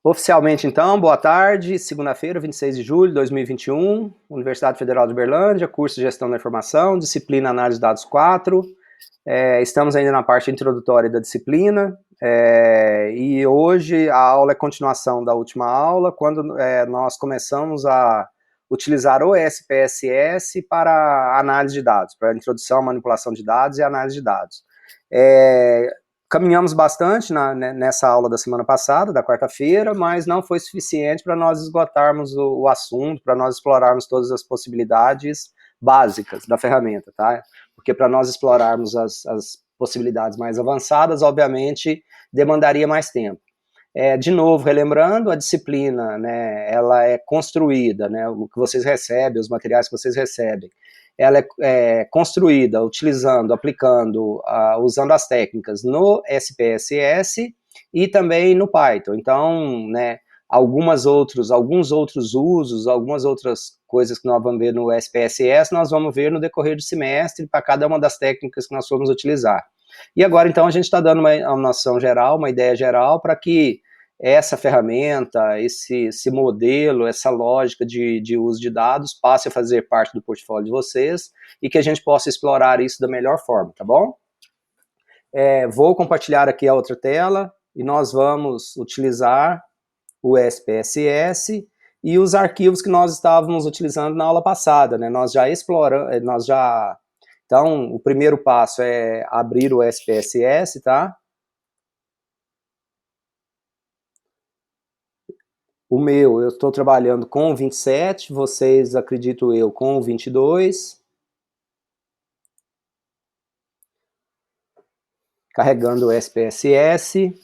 Oficialmente, então, boa tarde, segunda-feira, 26 de julho de 2021, Universidade Federal de Uberlândia, curso de Gestão da Informação, disciplina Análise de Dados 4. Estamos ainda na parte introdutória da disciplina, e hoje a aula é continuação da última aula, quando nós começamos a utilizar o SPSS para análise de dados, para introdução, manipulação de dados e análise de dados. Caminhamos bastante nessa aula da semana passada, da quarta-feira, mas não foi suficiente para nós esgotarmos o assunto, para nós explorarmos todas as possibilidades básicas da ferramenta, tá? Porque para nós explorarmos as possibilidades mais avançadas, obviamente, demandaria mais tempo. De novo, relembrando, a disciplina, né, ela é construída, né, o que vocês recebem, os materiais que vocês recebem, ela é construída utilizando, aplicando, usando as técnicas no SPSS e também no Python. Então, né, alguns outros usos, algumas outras coisas que nós vamos ver no SPSS, nós vamos ver no decorrer do semestre, para cada uma das técnicas que nós formos utilizar. E agora, então, a gente está dando uma noção geral, uma ideia geral, para que essa ferramenta, esse modelo, essa lógica de uso de dados passe a fazer parte do portfólio de vocês e que a gente possa explorar isso da melhor forma, tá bom? Vou compartilhar aqui a outra tela e nós vamos utilizar o SPSS e os arquivos que nós estávamos utilizando na aula passada, né? Nós já exploramos, então, o primeiro passo é abrir o SPSS, tá? O meu, eu estou trabalhando com o 27, vocês, acredito eu, com o 22. Carregando o SPSS.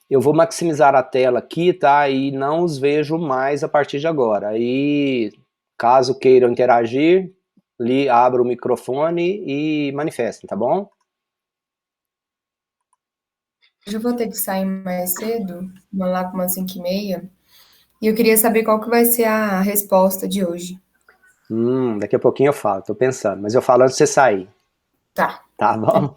Eu vou maximizar a tela aqui, tá? E não os vejo mais a partir de agora. Aí, caso queiram interagir, abra o microfone e manifestem, tá bom? Hoje eu vou ter que sair mais cedo, vou lá com umas 5h30, e eu queria saber qual que vai ser a resposta de hoje. Daqui a pouquinho eu falo, tô pensando, mas eu falo antes de você sair. Tá. Tá bom?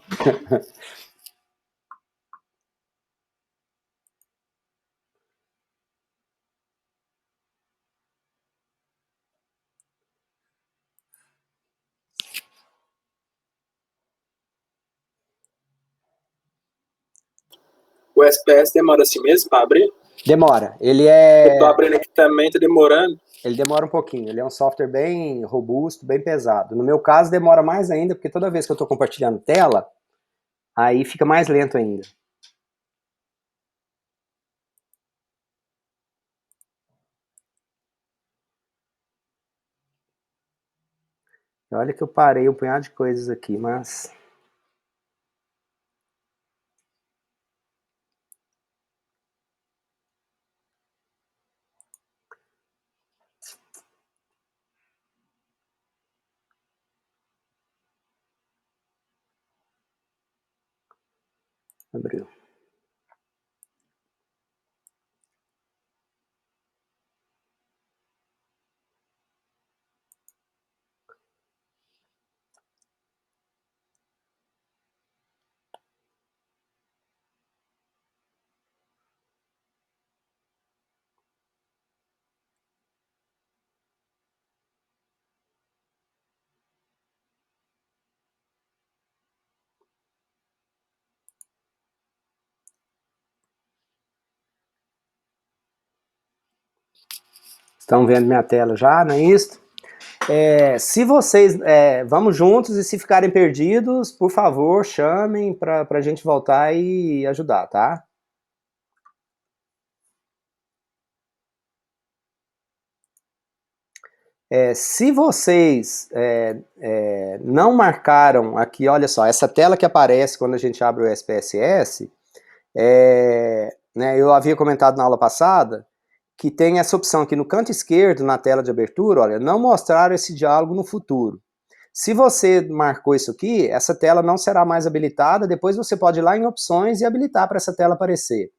O SPS demora assim mesmo para abrir? Demora. Eu tô abrindo aqui também, tá demorando. Ele demora um pouquinho, ele é um software bem robusto, bem pesado. No meu caso, demora mais ainda, porque toda vez que eu estou compartilhando tela, aí fica mais lento ainda. Olha que eu parei um punhado de coisas aqui, mas... Abriu. Estão vendo minha tela já, não é isso? Se vocês... vamos juntos e se ficarem perdidos, por favor, chamem para a gente voltar e ajudar, tá? Se vocês não marcaram aqui, olha só, essa tela que aparece quando a gente abre o SPSS, né, eu havia comentado na aula passada, que tem essa opção aqui no canto esquerdo, na tela de abertura, olha, não mostrar esse diálogo no futuro. Se você marcou isso aqui, essa tela não será mais habilitada, depois você pode ir lá em opções e habilitar para essa tela aparecer.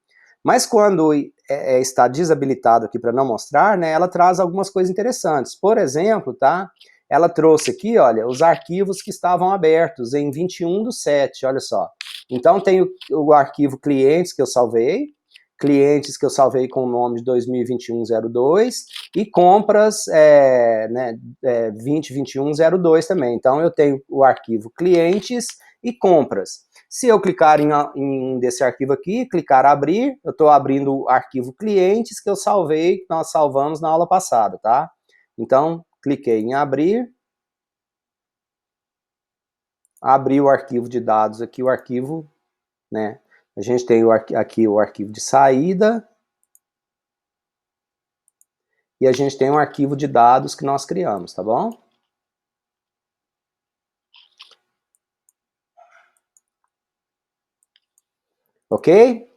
Mas quando está desabilitado aqui para não mostrar, né, ela traz algumas coisas interessantes. Por exemplo, tá, ela trouxe aqui, olha, os arquivos que estavam abertos em 21/7, olha só. Então tem o arquivo clientes que eu salvei, clientes que eu salvei com o nome de 2021-02 e compras 2021-02 também. Então, eu tenho o arquivo clientes e compras. Se eu clicar em um desse arquivo aqui, clicar abrir, eu estou abrindo o arquivo clientes que eu salvei, que nós salvamos na aula passada, tá? Então, cliquei em abrir, abri o arquivo de dados aqui, o arquivo, né? A gente tem aqui o arquivo de saída e a gente tem um arquivo de dados que nós criamos, tá bom? Ok?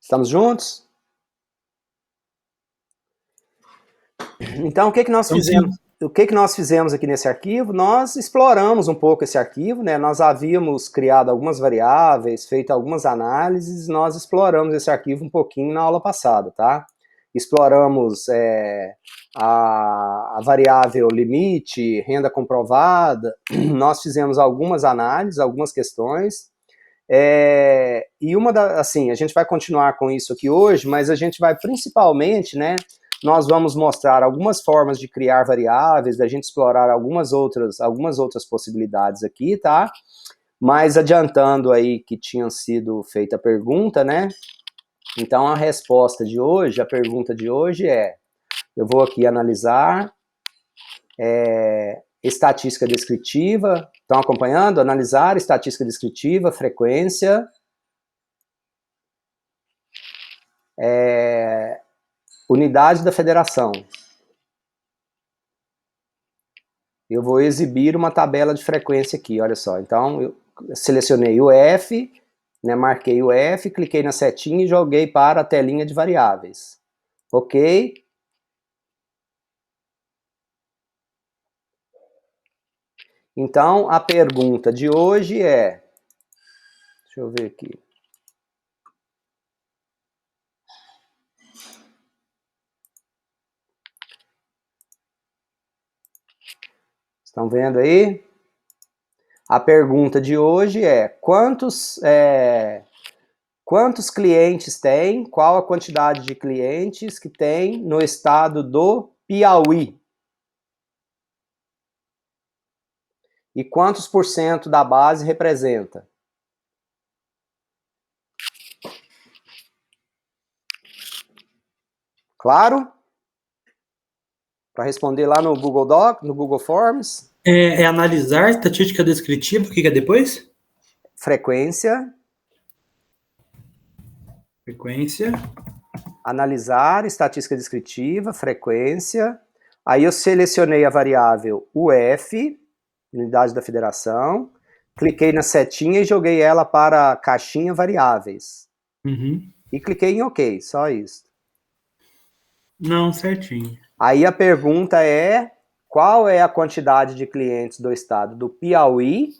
Estamos juntos? Então, o que nós fizemos? O que nós fizemos aqui nesse arquivo? Nós exploramos um pouco esse arquivo, né? Nós havíamos criado algumas variáveis, feito algumas análises, nós exploramos esse arquivo um pouquinho na aula passada, tá? Exploramos a variável limite, renda comprovada, nós fizemos algumas análises, algumas questões, e assim, a gente vai continuar com isso aqui hoje, mas a gente vai principalmente, né, nós vamos mostrar algumas formas de criar variáveis, da gente explorar algumas outras possibilidades aqui, tá? Mas adiantando aí que tinha sido feita a pergunta, né? Então a resposta de hoje, a pergunta de hoje eu vou aqui analisar estatística descritiva, estão acompanhando? Analisar estatística descritiva, frequência, unidade da federação. Eu vou exibir uma tabela de frequência aqui, olha só. Então, eu selecionei o F, né, marquei o F, cliquei na setinha e joguei para a telinha de variáveis. Ok? Então, a pergunta de hoje é... Deixa eu ver aqui. Estão vendo aí? A pergunta de hoje é: quantos clientes tem? Qual a quantidade de clientes que tem no estado do Piauí? E quantos por cento da base representa? Claro? Para responder lá no Google Doc, no Google Forms. Analisar estatística descritiva, o que é depois? Frequência. Analisar estatística descritiva, frequência. Aí eu selecionei a variável UF, unidade da federação, cliquei na setinha e joguei ela para a caixinha variáveis. Uhum. E cliquei em OK, só isso. Não, certinho. Aí a pergunta é: qual é a quantidade de clientes do estado do Piauí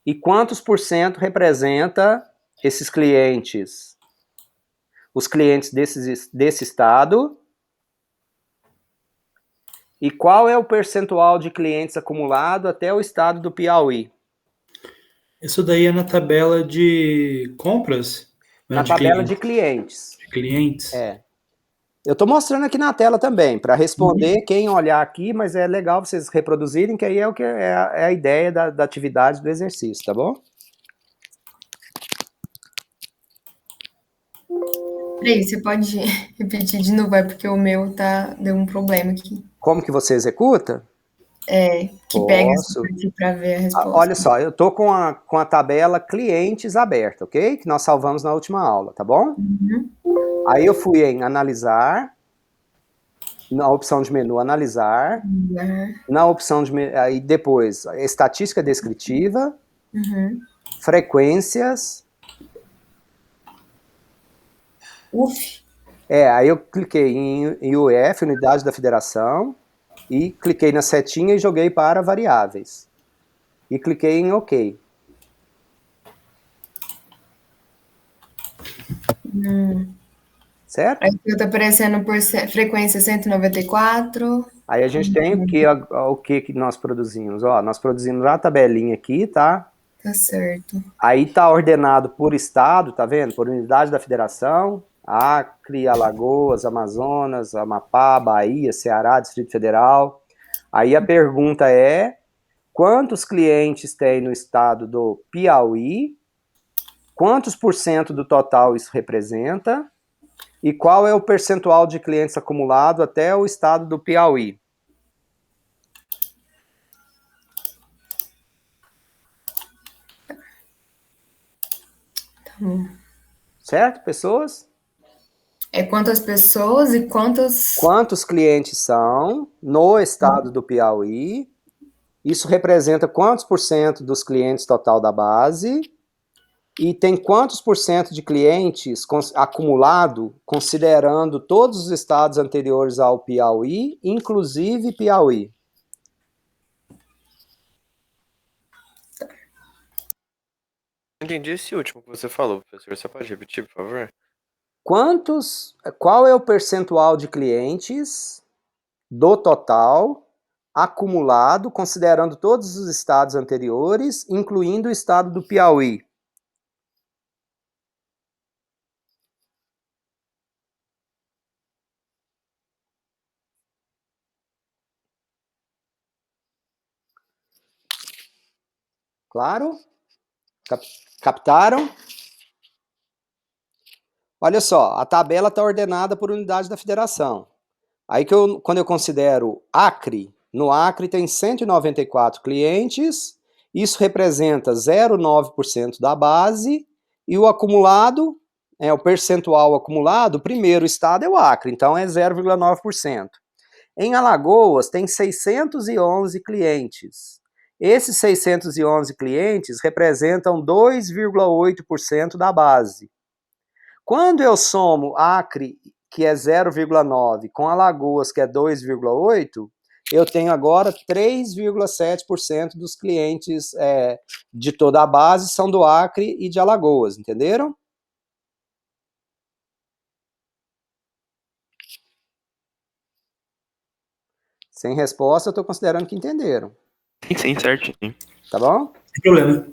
e quantos por cento representa esses clientes? Os clientes desse estado. E qual é o percentual de clientes acumulado até o estado do Piauí? Isso daí é na tabela de compras? Na tabela de clientes. De clientes? Eu estou mostrando aqui na tela também, para responder quem olhar aqui, mas é legal vocês reproduzirem, que aí é a ideia da atividade do exercício, tá bom? Peraí, você pode repetir de novo, porque o meu deu um problema aqui. Como que você executa? Que pega aqui para ver a resposta. Olha só, eu estou com a tabela clientes aberta, ok? Que nós salvamos na última aula, tá bom? Uhum. Aí eu fui em analisar, na opção de menu analisar, na opção de aí depois estatística descritiva, frequências. UF. Aí eu cliquei em UF, unidade da federação, e cliquei na setinha e joguei para variáveis. E cliquei em OK. Certo? Aqui está aparecendo por frequência 194. Aí a gente tem o que nós produzimos. Ó, nós produzimos a tabelinha aqui, tá? Tá certo. Aí tá ordenado por estado, tá vendo? Por unidade da federação, Acre, Alagoas, Amazonas, Amapá, Bahia, Ceará, Distrito Federal. Aí a pergunta é, quantos clientes tem no estado do Piauí? Quantos por cento do total isso representa? E qual é o percentual de clientes acumulado até o estado do Piauí? Tá bom. Certo, pessoas? É quantas pessoas e quantas... Quantos clientes são no estado do Piauí? Isso representa quantos por cento dos clientes total da base? E tem quantos por cento de clientes acumulado, considerando todos os estados anteriores ao Piauí, inclusive Piauí? Entendi esse último que você falou, professor. Você pode repetir, por favor? Qual é o percentual de clientes do total acumulado, considerando todos os estados anteriores, incluindo o estado do Piauí? Claro? Captaram? Olha só, a tabela está ordenada por unidade da federação. Aí quando eu considero Acre, no Acre tem 194 clientes, isso representa 0,9% da base, e o acumulado, o percentual acumulado, o primeiro estado é o Acre, então é 0,9%. Em Alagoas tem 611 clientes. Esses 611 clientes representam 2,8% da base. Quando eu somo Acre, que é 0,9, com Alagoas, que é 2,8, eu tenho agora 3,7% dos clientes de toda a base são do Acre e de Alagoas, entenderam? Sem resposta, eu estou considerando que entenderam. Sim, certinho. Tá bom? Sem problema.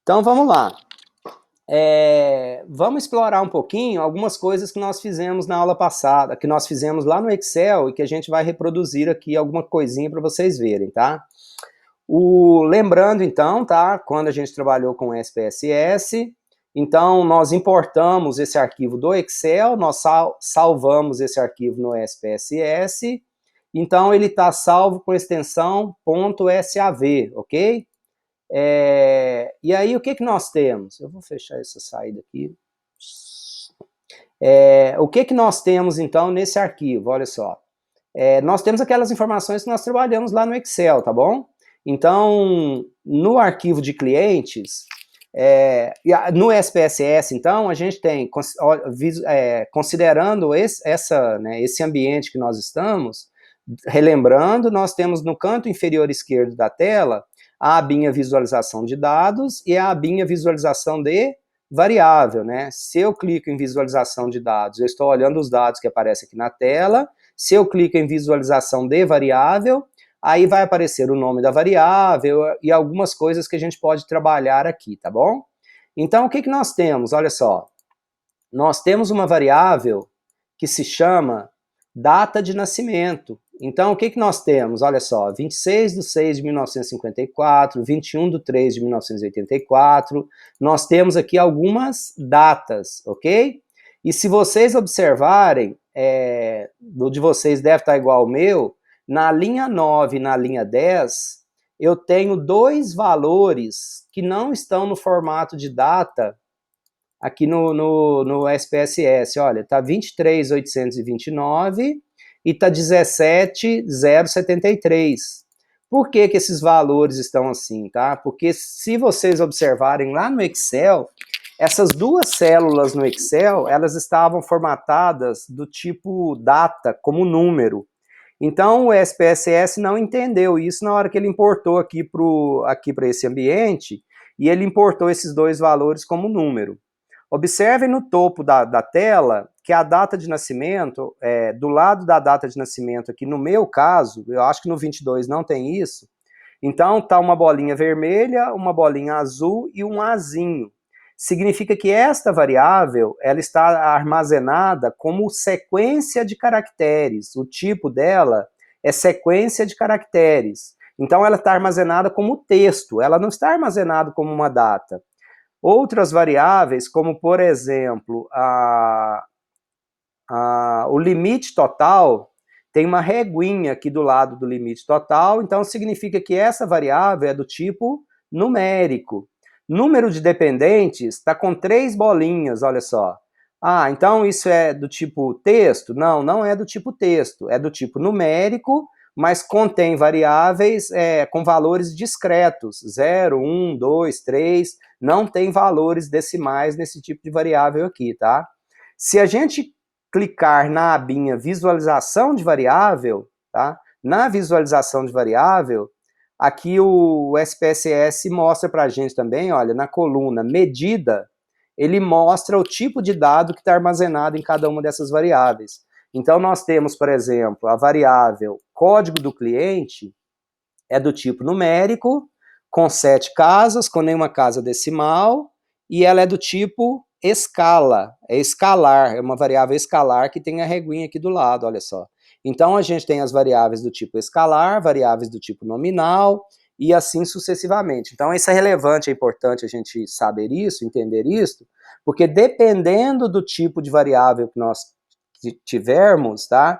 Então, vamos lá. Vamos explorar um pouquinho algumas coisas que nós fizemos na aula passada, que nós fizemos lá no Excel e que a gente vai reproduzir aqui alguma coisinha para vocês verem, tá? Lembrando então, tá? Quando a gente trabalhou com SPSS, então nós importamos esse arquivo do Excel, nós salvamos esse arquivo no SPSS, então ele está salvo com extensão .sav, ok? E aí, o que nós temos? Eu vou fechar essa saída aqui. O que nós temos, então, nesse arquivo? Olha só. Nós temos aquelas informações que nós trabalhamos lá no Excel, tá bom? Então, no arquivo de clientes, no SPSS, então, a gente tem, considerando esse ambiente que nós estamos, relembrando, nós temos no canto inferior esquerdo da tela a abinha visualização de dados e a abinha visualização de variável, né? Se eu clico em visualização de dados, eu estou olhando os dados que aparecem aqui na tela. Se eu clico em visualização de variável, aí vai aparecer o nome da variável e algumas coisas que a gente pode trabalhar aqui, tá bom? Então, o que nós temos? Olha só. Nós temos uma variável que se chama data de nascimento. Então, o que nós temos? Olha só, 26/6/1954, 21/3/1984, nós temos aqui algumas datas, ok? E se vocês observarem, o de vocês deve estar igual ao meu, na linha 9 e na linha 10, eu tenho dois valores que não estão no formato de data aqui no SPSS, olha, tá 23.829 e tá 17.073. Por que esses valores estão assim, tá? Porque se vocês observarem lá no Excel, essas duas células no Excel, elas estavam formatadas do tipo data, como número. Então o SPSS não entendeu isso na hora que ele importou aqui para esse ambiente, e ele importou esses dois valores como número. Observem no topo da tela que a data de nascimento, do lado da data de nascimento aqui, no meu caso, eu acho que no 22 não tem isso, Então, está uma bolinha vermelha, uma bolinha azul e um azinho. Significa que esta variável ela está armazenada como sequência de caracteres. O tipo dela é sequência de caracteres. Então, ela está armazenada como texto, ela não está armazenada como uma data. Outras variáveis, como, por exemplo, o limite total, tem uma reguinha aqui do lado do limite total, então significa que essa variável é do tipo numérico. Número de dependentes está com 3 bolinhas, olha só. Ah, então isso é do tipo texto? Não, não é do tipo texto, é do tipo numérico, mas contém variáveis com valores discretos, 0, 1, 2, 3, não tem valores decimais nesse tipo de variável aqui, tá? Se a gente clicar na abinha visualização de variável, tá? Na visualização de variável, aqui o SPSS mostra para a gente também, olha, na coluna medida, ele mostra o tipo de dado que está armazenado em cada uma dessas variáveis. Então, nós temos, por exemplo, a variável código do cliente é do tipo numérico, com 7 casas, com nenhuma casa decimal, e ela é do tipo escala, é escalar, é uma variável escalar que tem a reguinha aqui do lado, olha só. Então, a gente tem as variáveis do tipo escalar, variáveis do tipo nominal, e assim sucessivamente. Então, isso é relevante, é importante a gente saber isso, entender isso, porque dependendo do tipo de variável que nós tivermos, tá?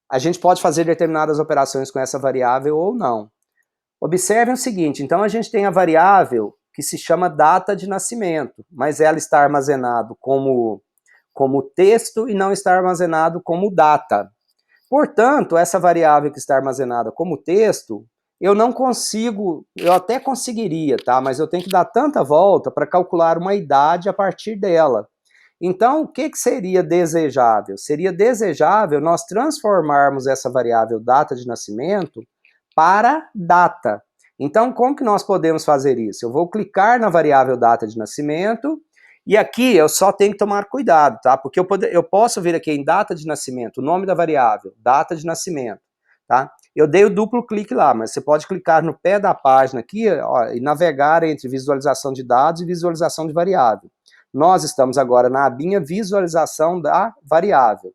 A gente pode fazer determinadas operações com essa variável ou não. Observem o seguinte, então a gente tem a variável que se chama data de nascimento, mas ela está armazenado como texto e não está armazenado como data. Portanto, essa variável que está armazenada como texto, eu não consigo, eu até conseguiria, tá? Mas eu tenho que dar tanta volta para calcular uma idade a partir dela. Então, o que seria desejável? Seria desejável nós transformarmos essa variável data de nascimento para data. Então, como que nós podemos fazer isso? Eu vou clicar na variável data de nascimento e aqui eu só tenho que tomar cuidado, tá? Porque eu posso vir aqui em data de nascimento, o nome da variável, data de nascimento, tá? Eu dei o duplo clique lá, mas você pode clicar no pé da página aqui, ó, e navegar entre visualização de dados e visualização de variável. Nós estamos agora na abinha visualização da variável.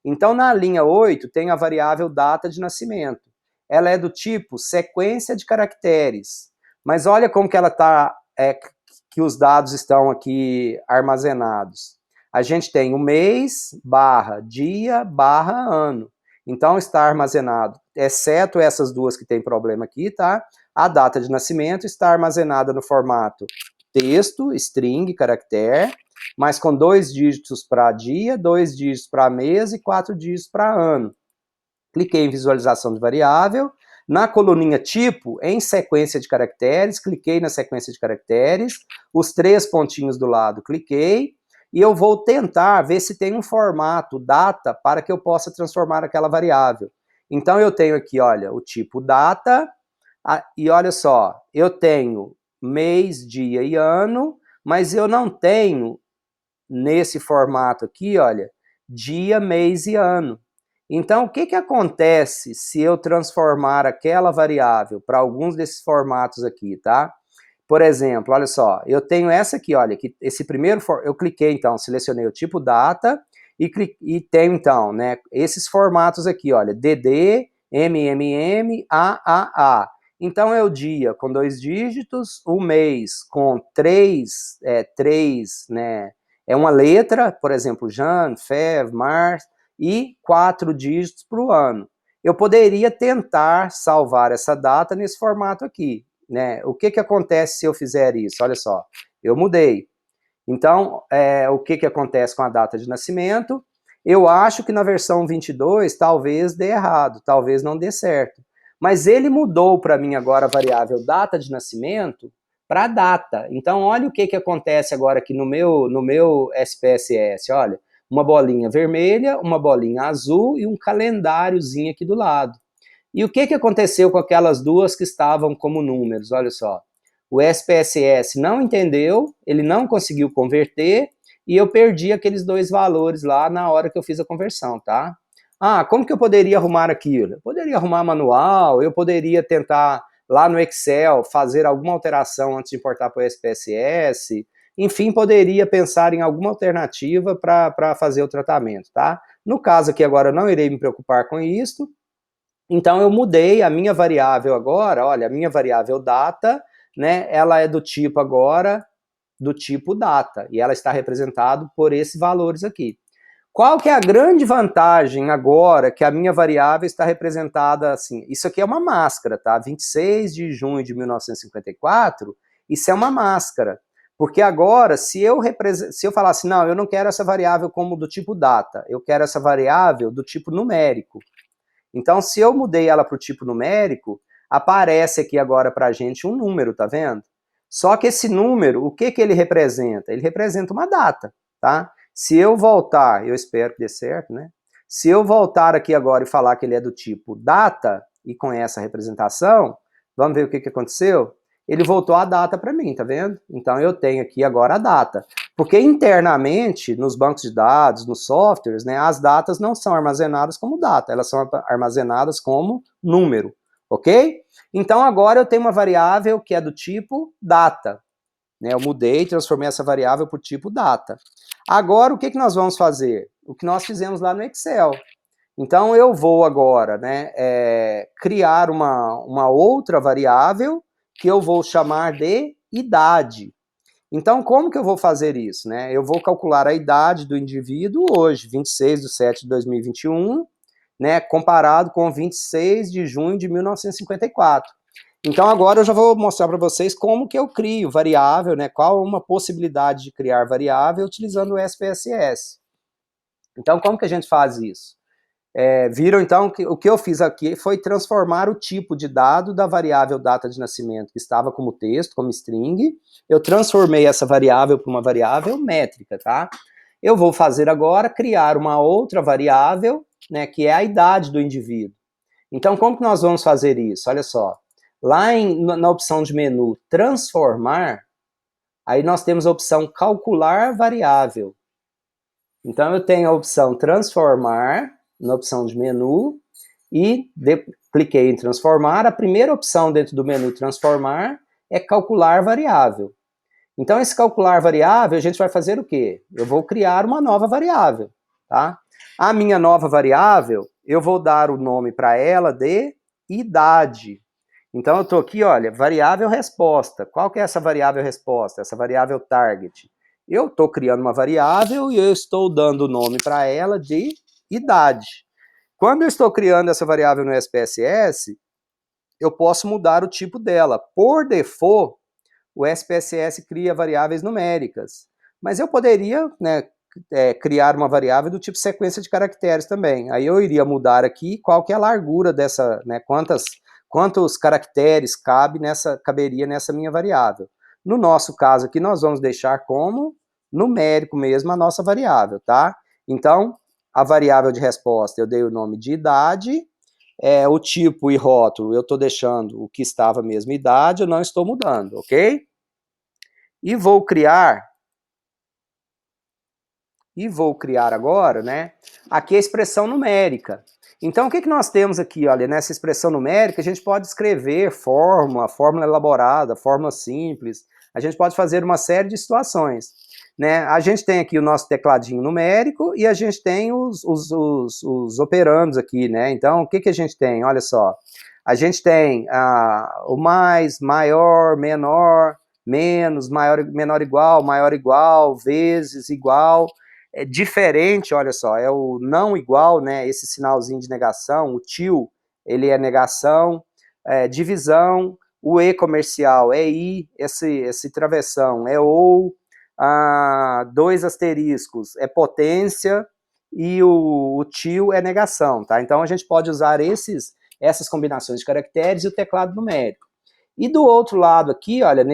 Então, na linha 8, tem a variável data de nascimento. Ela é do tipo sequência de caracteres. Mas olha como que ela está, que os dados estão aqui armazenados. A gente tem o mês, barra, dia, barra, ano. Então, está armazenado, exceto essas duas que tem problema aqui, tá? A data de nascimento está armazenada no formato texto, string, caractere, mas com 2 dígitos para dia, 2 dígitos para mês e 4 dígitos para ano. Cliquei em visualização de variável, na coluninha tipo, em sequência de caracteres, cliquei na sequência de caracteres, os 3 pontinhos do lado, cliquei, e eu vou tentar ver se tem um formato data para que eu possa transformar aquela variável. Então eu tenho aqui, olha, o tipo data, e olha só, eu tenho mês, dia e ano, mas eu não tenho, nesse formato aqui, olha, dia, mês e ano. Então, o que acontece se eu transformar aquela variável para alguns desses formatos aqui, tá? Por exemplo, olha só, eu tenho essa aqui, olha, que esse primeiro, eu cliquei então, selecionei o tipo data e tenho então, né, esses formatos aqui, olha, DD, MMM, AAA. Então é o dia com 2 dígitos, o mês com 3, né, é uma letra, por exemplo, Jan, Fev, Mars, e 4 dígitos para o ano. Eu poderia tentar salvar essa data nesse formato aqui, né? O que acontece se eu fizer isso? Olha só, eu mudei. Então, o que acontece com a data de nascimento? Eu acho que na versão 22 talvez dê errado, talvez não dê certo. Mas ele mudou para mim agora a variável data de nascimento para data. Então, olha o que acontece agora aqui no meu SPSS, olha. Uma bolinha vermelha, uma bolinha azul e um calendáriozinho aqui do lado. E o que aconteceu com aquelas duas que estavam como números? Olha só. O SPSS não entendeu, ele não conseguiu converter, e eu perdi aqueles 2 valores lá na hora que eu fiz a conversão, tá? Ah, como que eu poderia arrumar aquilo? Eu poderia arrumar manual, eu poderia tentar lá no Excel fazer alguma alteração antes de importar para o SPSS, enfim, poderia pensar em alguma alternativa para fazer o tratamento, tá? No caso aqui agora eu não irei me preocupar com isso, então eu mudei a minha variável agora, olha, a minha variável data, né, ela é do tipo agora, do tipo data, e ela está representada por esses valores aqui. Qual que é a grande vantagem agora que a minha variável está representada assim? Isso aqui é uma máscara, tá? 26 de junho de 1954, isso é uma máscara. Porque agora, se eu falar assim, não, eu não quero essa variável como do tipo data, eu quero essa variável do tipo numérico. Então, se eu mudei ela para o tipo numérico, aparece aqui agora para a gente um número, tá vendo? Só que esse número, o que ele representa? Ele representa uma data, tá? Se eu voltar, eu espero que dê certo, né? Se eu voltar aqui agora e falar que ele é do tipo data, e com essa representação, vamos ver o que aconteceu? Ele voltou a data para mim, tá vendo? Então eu tenho aqui agora a data. Porque internamente, nos bancos de dados, nos softwares, né, as datas não são armazenadas como data, elas são armazenadas como número, ok? Então agora eu tenho uma variável que é do tipo data. Né, eu mudei, transformei essa variável por tipo data. Agora, o que nós vamos fazer? O que nós fizemos lá no Excel. Então, eu vou agora, né, criar uma outra variável que eu vou chamar de idade. Então, como que eu vou fazer isso? Né? Eu vou calcular a idade do indivíduo hoje, 26 de 7 de 2021, né, comparado com 26 de junho de 1954. Então agora eu já vou mostrar para vocês como que eu crio variável, né, qual uma possibilidade de criar variável utilizando o SPSS. Então como que a gente faz isso? Viram então que o que eu fiz aqui foi transformar o tipo de dado da variável data de nascimento, que estava como texto, como string, eu transformei essa variável para uma variável métrica, tá? Eu vou fazer agora, criar uma outra variável, né, que é a idade do indivíduo. Então como que nós vamos fazer isso? Olha só. Lá na opção de menu transformar, aí nós temos a opção calcular variável. Então eu tenho a opção transformar na opção de menu e cliquei em transformar. A primeira opção dentro do menu transformar é calcular variável. Então esse calcular variável a gente vai fazer o quê? Eu vou criar uma nova variável, tá? A minha nova variável, eu vou dar o nome para ela de idade. Então eu estou aqui, olha, variável resposta. Qual que é essa variável resposta? Essa variável target. Eu estou criando uma variável e eu estou dando o nome para ela de idade. Quando eu estou criando essa variável no SPSS, eu posso mudar o tipo dela. Por default, o SPSS cria variáveis numéricas. Mas eu poderia, né, criar uma variável do tipo sequência de caracteres também. Aí eu iria mudar aqui qual que é a largura dessa, né, quantos caracteres caberia nessa minha variável. No nosso caso aqui, nós vamos deixar como numérico mesmo a nossa variável, tá? Então, a variável de resposta eu dei o nome de idade, o tipo e rótulo eu estou deixando o que estava mesmo idade, eu não estou mudando, ok? E vou criar agora, né, aqui a expressão numérica. Então, o que nós temos aqui, olha, nessa expressão numérica, a gente pode escrever fórmula elaborada, fórmula simples, a gente pode fazer uma série de situações, né? A gente tem aqui o nosso tecladinho numérico e a gente tem os operandos aqui, né? Então, o que a gente tem? Olha só, a gente tem o mais, maior, menor, menos, menor igual, vezes, igual. É diferente, olha só, é o não igual, né, esse sinalzinho de negação, o til, ele é negação, divisão, o e comercial é i, esse travessão é ou, 2 asteriscos é potência, e o til é negação, tá? Então a gente pode usar essas combinações de caracteres e o teclado numérico. E do outro lado aqui, olha,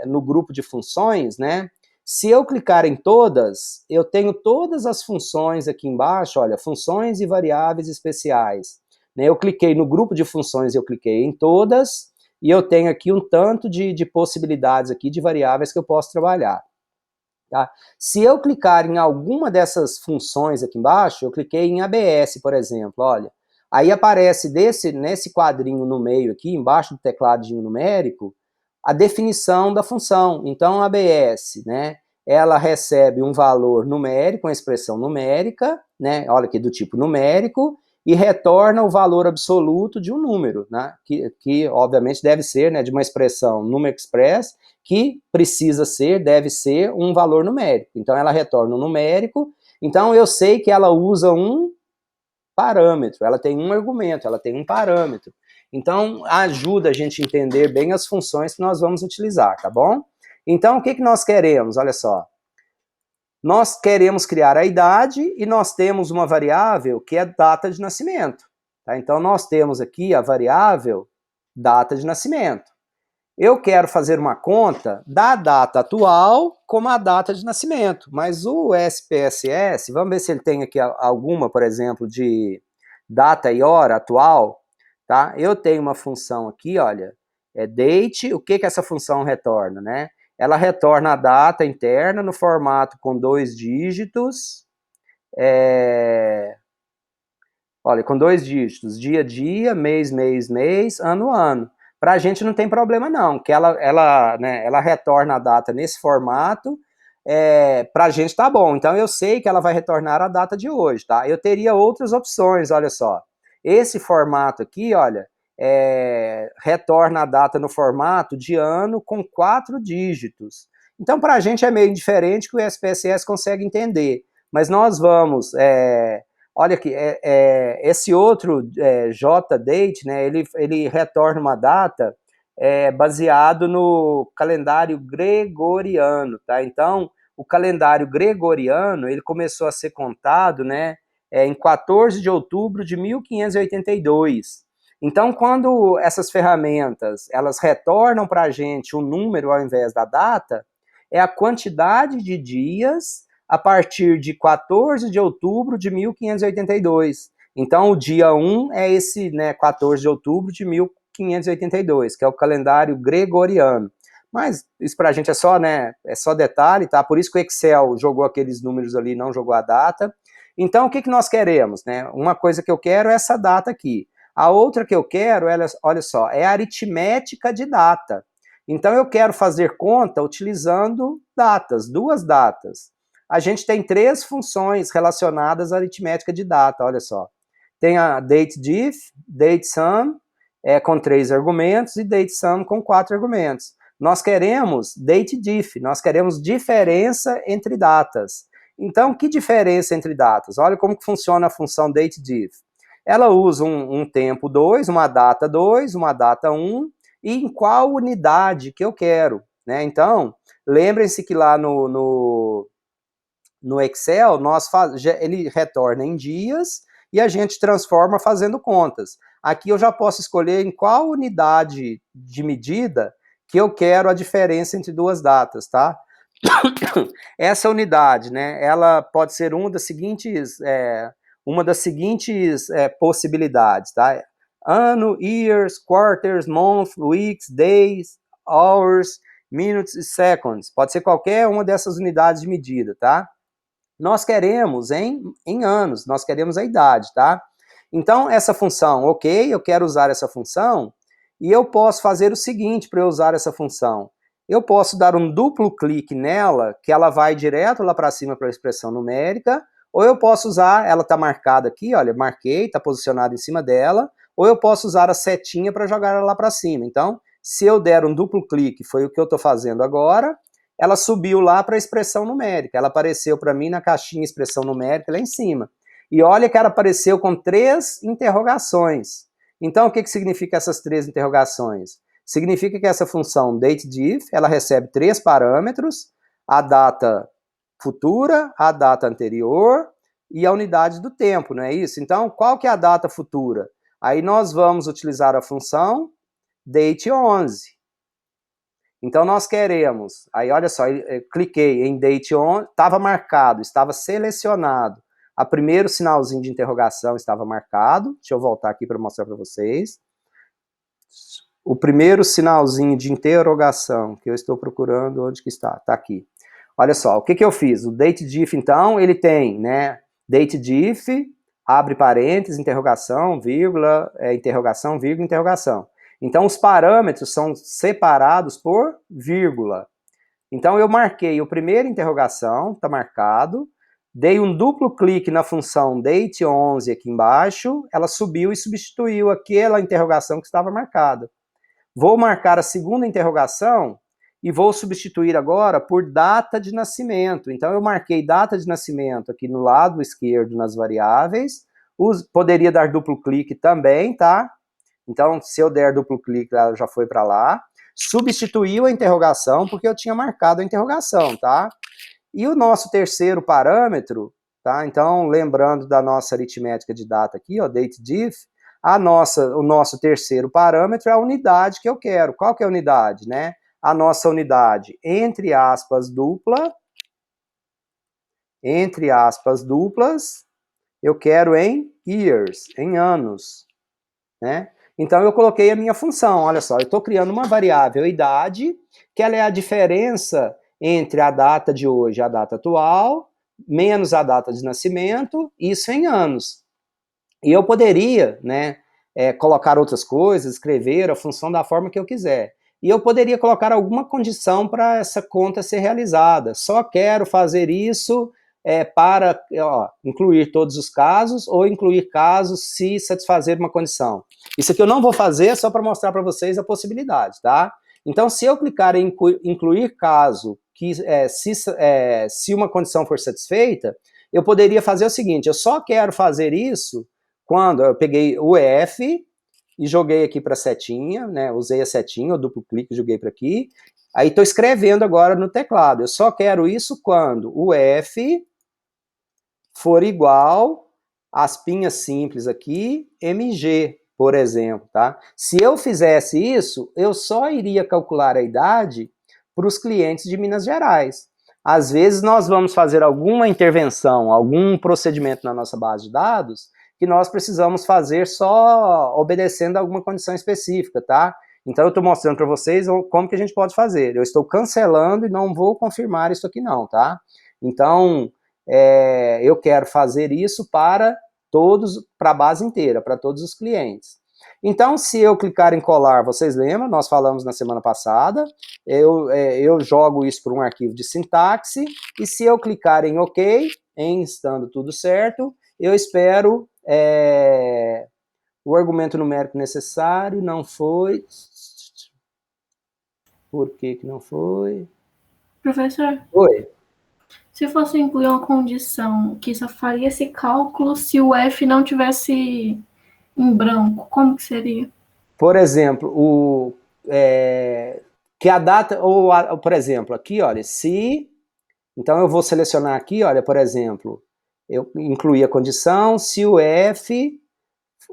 no grupo de funções, né, se eu clicar em todas, eu tenho todas as funções aqui embaixo, olha, funções e variáveis especiais. Né, eu cliquei no grupo de funções, eu cliquei em todas, e eu tenho aqui um tanto de possibilidades aqui de variáveis que eu posso trabalhar. Tá? Se eu clicar em alguma dessas funções aqui embaixo, eu cliquei em ABS, por exemplo, olha, aí aparece nesse quadrinho no meio aqui, embaixo do tecladinho numérico, a definição da função. Então, a ABS, né, ela recebe um valor numérico, uma expressão numérica, né, olha aqui, do tipo numérico, e retorna o valor absoluto de um número, né, que obviamente deve ser, né, de uma expressão numeric express, que deve ser um valor numérico. Então, ela retorna um numérico, então eu sei que ela usa um parâmetro, ela tem um argumento, ela tem um parâmetro. Então, ajuda a gente a entender bem as funções que nós vamos utilizar, tá bom? Então, o que nós queremos? Olha só. Nós queremos criar a idade e nós temos uma variável que é data de nascimento. Tá? Então, nós temos aqui a variável data de nascimento. Eu quero fazer uma conta da data atual como a data de nascimento, mas o SPSS, vamos ver se ele tem aqui alguma, por exemplo, de data e hora atual, tá? Eu tenho uma função aqui, olha, é date, o que essa função retorna, né? Ela retorna a data interna no formato com 2 dígitos, olha, com 2 dígitos, dia, dia, mês, mês, mês, ano, ano. Para a gente não tem problema não, que ela retorna a data nesse formato, para a gente tá bom. Então eu sei que ela vai retornar a data de hoje, tá? Eu teria outras opções, olha só. Esse formato aqui, olha, retorna a data no formato de ano com 4 dígitos. Então para a gente é meio indiferente que o SPSS consegue entender, mas nós vamos... olha aqui, esse outro JDate, né, ele retorna uma data baseado no calendário gregoriano, tá? Então, o calendário gregoriano, ele começou a ser contado, né, em 14 de outubro de 1582. Então, quando essas ferramentas, elas retornam para a gente um número ao invés da data, é a quantidade de dias a partir de 14 de outubro de 1582. Então, o dia 1 é esse, né, 14 de outubro de 1582, que é o calendário gregoriano. Mas isso para a gente é só, né, é só detalhe, tá? Por isso que o Excel jogou aqueles números ali, não jogou a data. Então, o que nós queremos, né? Uma coisa que eu quero é essa data aqui. A outra que eu quero, olha só, é a aritmética de data. Então, eu quero fazer conta utilizando datas, 2 datas. A gente tem 3 funções relacionadas à aritmética de data, olha só. Tem a datediff, datesum, com 3 argumentos, e datesum com 4 argumentos. Nós queremos datediff, nós queremos diferença entre datas. Então, que diferença entre datas? Olha como que funciona a função datediff. Ela usa um tempo 2, uma data 2, uma data 1, e em qual unidade que eu quero, né? Então, lembrem-se que lá no Excel, ele retorna em dias e a gente transforma fazendo contas. Aqui eu já posso escolher em qual unidade de medida que eu quero a diferença entre 2 datas, tá? Essa unidade, né, ela pode ser uma das seguintes possibilidades, tá? Ano, years, quarters, months, weeks, days, hours, minutes e seconds. Pode ser qualquer uma dessas unidades de medida, tá? Nós queremos em anos, nós queremos a idade, tá? Então, essa função, ok, eu quero usar essa função, e eu posso fazer o seguinte para eu usar essa função. Eu posso dar um duplo clique nela, que ela vai direto lá para cima para a expressão numérica, ou eu posso usar, ela está marcada aqui, olha, marquei, está posicionada em cima dela, ou eu posso usar a setinha para jogar ela lá para cima. Então, se eu der um duplo clique, foi o que eu estou fazendo agora, ela subiu lá para a expressão numérica, ela apareceu para mim na caixinha expressão numérica lá em cima. E olha que ela apareceu com 3 interrogações. Então, o que significa essas 3 interrogações? Significa que essa função datediff, ela recebe 3 parâmetros, a data futura, a data anterior e a unidade do tempo, não é isso? Então, qual que é a data futura? Aí nós vamos utilizar a função date11. Então, nós queremos, aí olha só, eu cliquei em date11, estava marcado, estava selecionado. O primeiro sinalzinho de interrogação estava marcado. Deixa eu voltar aqui para mostrar para vocês. O primeiro sinalzinho de interrogação que eu estou procurando, onde que está? Está aqui. Olha só, o que eu fiz? O DateDiff, então, ele tem, né, DateDiff, abre parênteses, interrogação, vírgula, interrogação, vírgula, interrogação. Então, os parâmetros são separados por vírgula. Então, eu marquei o primeiro interrogação, está marcado, dei um duplo clique na função date11 aqui embaixo, ela subiu e substituiu aquela interrogação que estava marcada. Vou marcar a segunda interrogação e vou substituir agora por data de nascimento. Então, eu marquei data de nascimento aqui no lado esquerdo nas variáveis. Poderia dar duplo clique também, tá? Então, se eu der duplo clique, ela já foi para lá. Substituiu a interrogação, porque eu tinha marcado a interrogação, tá? E o nosso terceiro parâmetro, tá? Então, lembrando da nossa aritmética de data aqui, ó, DateDiff, o nosso terceiro parâmetro é a unidade que eu quero. Qual que é a unidade, né? A nossa unidade, entre aspas, duplas, eu quero em years, em anos, né? Então, eu coloquei a minha função, olha só, eu estou criando uma variável idade, que ela é a diferença entre a data de hoje e a data atual, menos a data de nascimento, isso em anos. E eu poderia, né, colocar outras coisas, escrever a função da forma que eu quiser. E eu poderia colocar alguma condição para essa conta ser realizada. Só quero fazer isso para incluir todos os casos ou incluir casos se satisfazer uma condição. Isso aqui eu não vou fazer só para mostrar para vocês a possibilidade, tá? Então, se eu clicar em incluir caso, que se uma condição for satisfeita, eu poderia fazer o seguinte, eu só quero fazer isso quando eu peguei o F e joguei aqui para a setinha, né? Usei a setinha, eu duplo clique, joguei para aqui. Aí estou escrevendo agora no teclado. Eu só quero isso quando o F for igual aspinhas simples aqui, MG, por exemplo, tá? Se eu fizesse isso, eu só iria calcular a idade para os clientes de Minas Gerais. Às vezes nós vamos fazer alguma intervenção, algum procedimento na nossa base de dados que nós precisamos fazer só obedecendo a alguma condição específica, tá? Então eu estou mostrando para vocês como que a gente pode fazer. Eu estou cancelando e não vou confirmar isso aqui não, tá? Então, eu quero fazer isso para a base inteira, para todos os clientes. Então, se eu clicar em colar, vocês lembram, nós falamos na semana passada, eu jogo isso para um arquivo de sintaxe, e se eu clicar em OK, estando tudo certo, eu espero o argumento numérico necessário, não foi. Por que não foi? Professor? Oi. Se fosse incluir uma condição que só faria esse cálculo se o F não tivesse em branco, como que seria? Por exemplo, que a data, por exemplo, aqui, olha, se, então eu vou selecionar aqui, olha, por exemplo, eu incluí a condição, se o F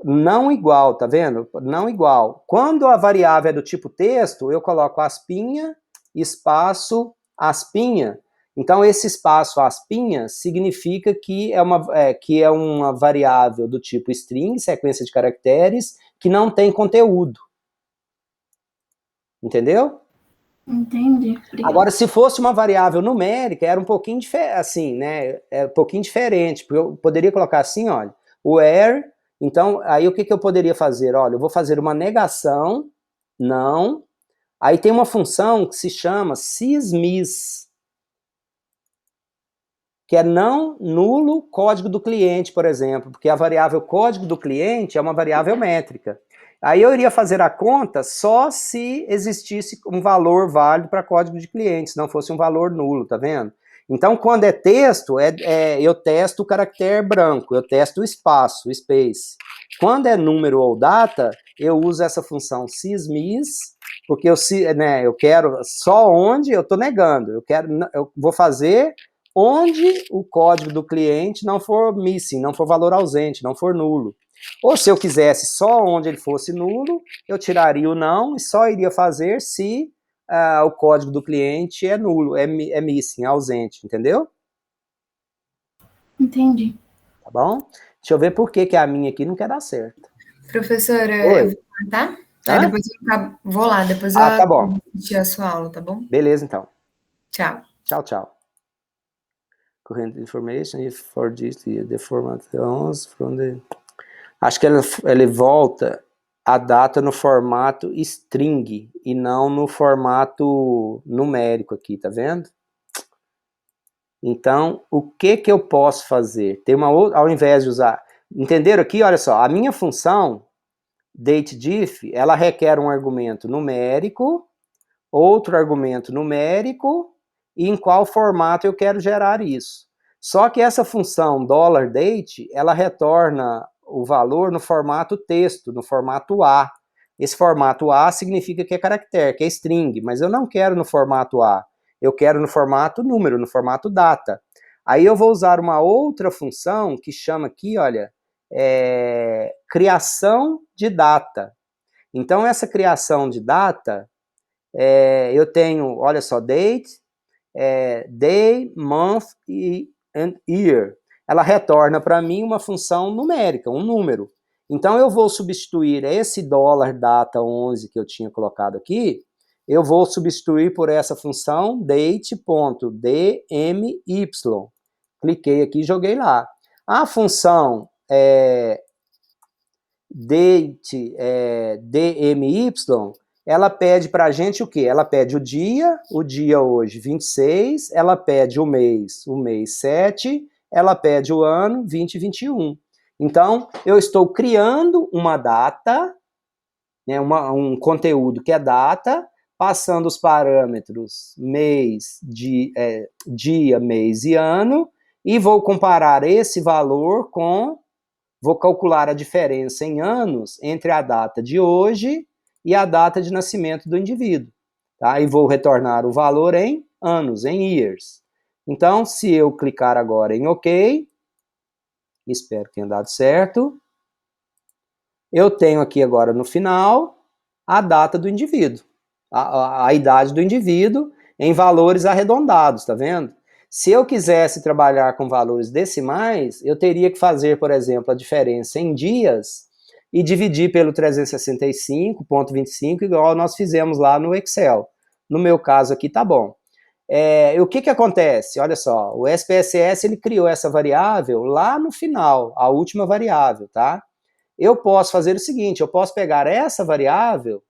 não igual, tá vendo? Não igual. Quando a variável é do tipo texto, eu coloco aspinha, espaço, aspinha. Então, esse espaço aspinha significa que é uma variável do tipo string, sequência de caracteres, que não tem conteúdo. Entendeu? Entendi. Obrigada. Agora, se fosse uma variável numérica, era um pouquinho assim, né? É um pouquinho diferente, porque eu poderia colocar assim, olha, where. Então, aí o que eu poderia fazer? Olha, eu vou fazer uma negação, não. Aí tem uma função que se chama sysmiss, que é não nulo código do cliente, por exemplo, porque a variável código do cliente é uma variável métrica. Aí eu iria fazer a conta só se existisse um valor válido para código de cliente, se não fosse um valor nulo, tá vendo? Então, quando é texto, eu testo o caractere branco, eu testo o espaço, o space. Quando é número ou data, eu uso essa função sysmiss, porque eu quero só onde eu estou negando, eu vou fazer onde o código do cliente não for missing, não for valor ausente, não for nulo. Ou se eu quisesse só onde ele fosse nulo, eu tiraria o não e só iria fazer se o código do cliente é nulo, é missing, ausente, entendeu? Entendi. Tá bom? Deixa eu ver por que a minha aqui não quer dar certo. Professora, Oi. eu vou lá, tá? Aí depois eu vou lá, depois eu tá bom. assistir a sua aula, tá bom? Beleza, então. Tchau. Tchau, tchau. current information, if for this the format from the... Acho que ele volta a data no formato string e não no formato numérico aqui, tá vendo? Então, o que eu posso fazer? Tem uma outra, ao invés de usar... Entenderam aqui? Olha só, a minha função dateDiff, ela requer um argumento numérico, outro argumento numérico, e em qual formato eu quero gerar isso. Só que essa função $date, ela retorna o valor no formato texto, no formato A. Esse formato A significa que é caractere, que é string, mas eu não quero no formato A. Eu quero no formato número, no formato data. Aí eu vou usar uma outra função que chama aqui, olha, criação de data. Então, essa criação de data, eu tenho, olha só, date, day, month and year. Ela retorna para mim uma função numérica, um número. Então, eu vou substituir esse $data11 que eu tinha colocado aqui, eu vou substituir por essa função date.dmy. Cliquei aqui e joguei lá. A função date dmy, ela pede para a gente o quê? Ela pede o dia hoje 26, ela pede o mês 7, ela pede o ano 2021. Então, eu estou criando uma data, né, um conteúdo que é data, passando os parâmetros mês, dia, mês e ano, e vou comparar esse valor vou calcular a diferença em anos entre a data de hoje e a data de nascimento do indivíduo. Tá? E vou retornar o valor em anos, em years. Então, se eu clicar agora em OK, espero que tenha dado certo, eu tenho aqui agora no final a data do indivíduo, a idade do indivíduo em valores arredondados, tá vendo? Se eu quisesse trabalhar com valores decimais, eu teria que fazer, por exemplo, a diferença em dias e dividir pelo 365.25, igual nós fizemos lá no Excel. No meu caso aqui tá bom. O que acontece? Olha só, o SPSS ele criou essa variável lá no final, a última variável, tá? Eu posso fazer o seguinte, eu posso pegar essa variável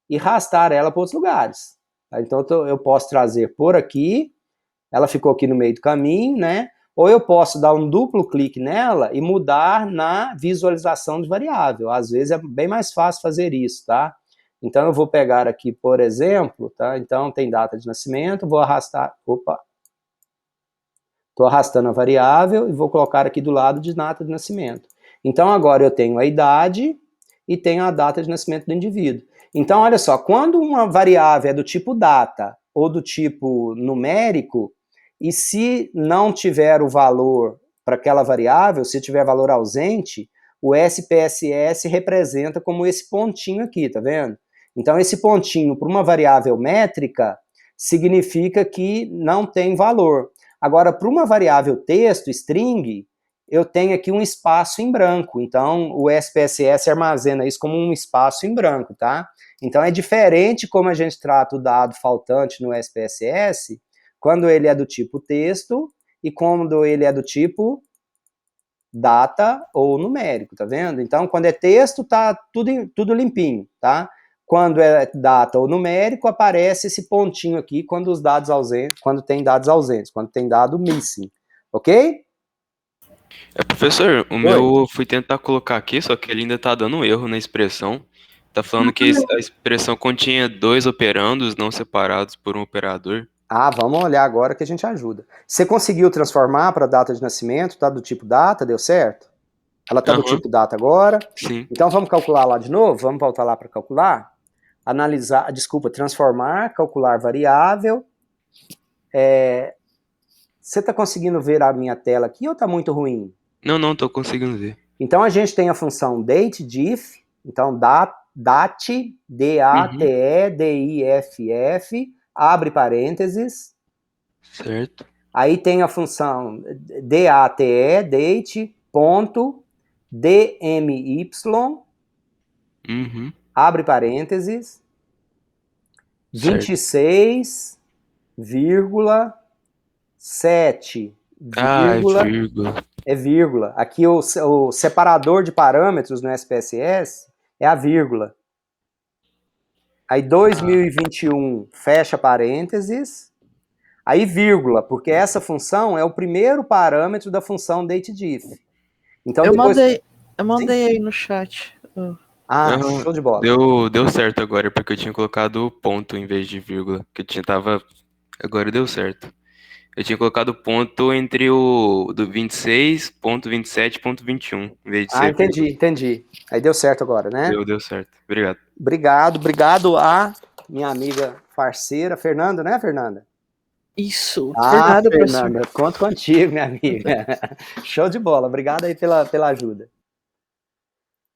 e arrastar ela para outros lugares. Tá? Então, eu posso trazer por aqui, ela ficou aqui no meio do caminho, né? Ou eu posso dar um duplo clique nela e mudar na visualização de variável. Às vezes é bem mais fácil fazer isso, tá? Então, eu vou pegar aqui, por exemplo, tá? Então, tem data de nascimento, vou arrastar, estou arrastando a variável e vou colocar aqui do lado de data de nascimento. Então, agora eu tenho a idade e tenho a data de nascimento do indivíduo. Então, olha só, quando uma variável é do tipo data ou do tipo numérico, e se não tiver o valor para aquela variável, se tiver valor ausente, o SPSS representa como esse pontinho aqui, tá vendo? Então, esse pontinho para uma variável métrica significa que não tem valor. Agora, para uma variável texto, string, eu tenho aqui um espaço em branco. Então, o SPSS armazena isso como um espaço em branco, tá? Então, é diferente como a gente trata o dado faltante no SPSS, quando ele é do tipo texto e quando ele é do tipo data ou numérico, tá vendo? Então, quando é texto, tá tudo limpinho, tá? Quando é data ou numérico, aparece esse pontinho aqui quando os dados ausentes, quando tem dados ausentes, quando tem dado missing, ok? Professor, o meu eu fui tentar colocar aqui, só que ele ainda tá dando um erro na expressão. Tá falando que a expressão continha 2 operandos não separados por um operador. Ah, vamos olhar agora que a gente ajuda. Você conseguiu transformar para data de nascimento, tá do tipo data, deu certo? Ela tá do tipo data agora. Sim. Então vamos calcular lá de novo? Vamos voltar lá para calcular? Transformar, calcular variável. Você está conseguindo ver a minha tela aqui ou está muito ruim? Não, tô conseguindo ver. Então a gente tem a função dateDiff, então date, D-A-T-E-D-I-F-F, abre parênteses. Certo. Aí tem a função date, date, ponto, dmy, abre parênteses, 26,7 vírgula, vírgula. é vírgula. Aqui o separador de parâmetros no SPSS é a vírgula. Aí 2021 fecha parênteses, aí vírgula, porque essa função é o primeiro parâmetro da função dateDiff. Então, eu depois... mandei aí no chat. Show de bola. Deu certo agora, porque eu tinha colocado ponto em vez de vírgula. Agora deu certo. Eu tinha colocado ponto entre o do 26.27.21, em vez de ser vírgula. Entendi. Aí deu certo agora, né? Deu certo. Obrigado. Obrigado a minha amiga parceira, Fernanda, né, Fernanda? Isso, Fernanda, Fernanda, conto contigo, minha amiga. Show de bola, obrigado aí pela ajuda.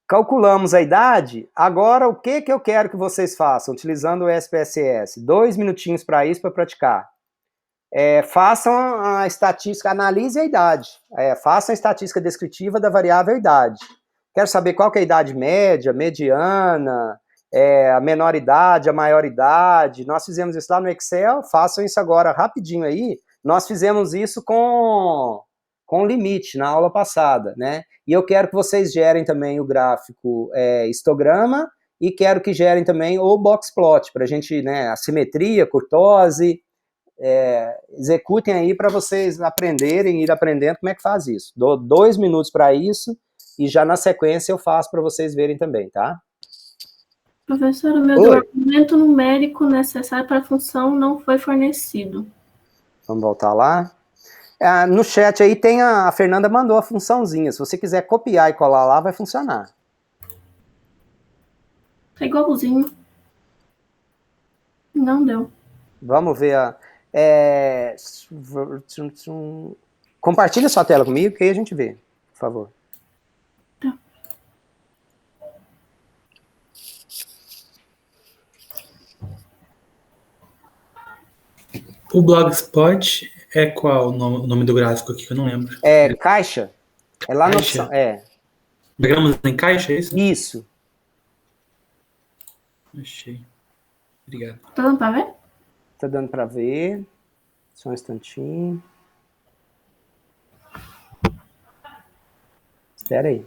Calculamos a idade, agora o que eu quero que vocês façam, utilizando o SPSS? 2 minutinhos para isso, para praticar. Façam a estatística, análise a idade. Façam a estatística descritiva da variável idade. Quero saber qual que é a idade média, mediana, a menor idade, a maior idade. Nós fizemos isso lá no Excel, façam isso agora rapidinho aí. Nós fizemos isso com limite na aula passada, né? E eu quero que vocês gerem também o gráfico histograma e quero que gerem também o boxplot, para a gente, né, assimetria, curtose, executem aí para vocês ir aprendendo como é que faz isso. Dou 2 minutos para isso e já na sequência eu faço para vocês verem também, tá? Professor, o meu argumento numérico necessário para a função não foi fornecido. Vamos voltar lá. No chat aí tem a Fernanda mandou a funçãozinha. Se você quiser copiar e colar lá, vai funcionar. É igualzinho. Não deu. Vamos ver compartilha sua tela comigo, que aí a gente vê, por favor. Tá. O Blogspot é qual o nome do gráfico aqui, que eu não lembro? Caixa. É lá na Caixa? opção. Diagramas em caixa, é isso? Isso. Achei. Obrigado. Tá dando pra ver? Tá dando pra ver. Só um instantinho. Espera aí.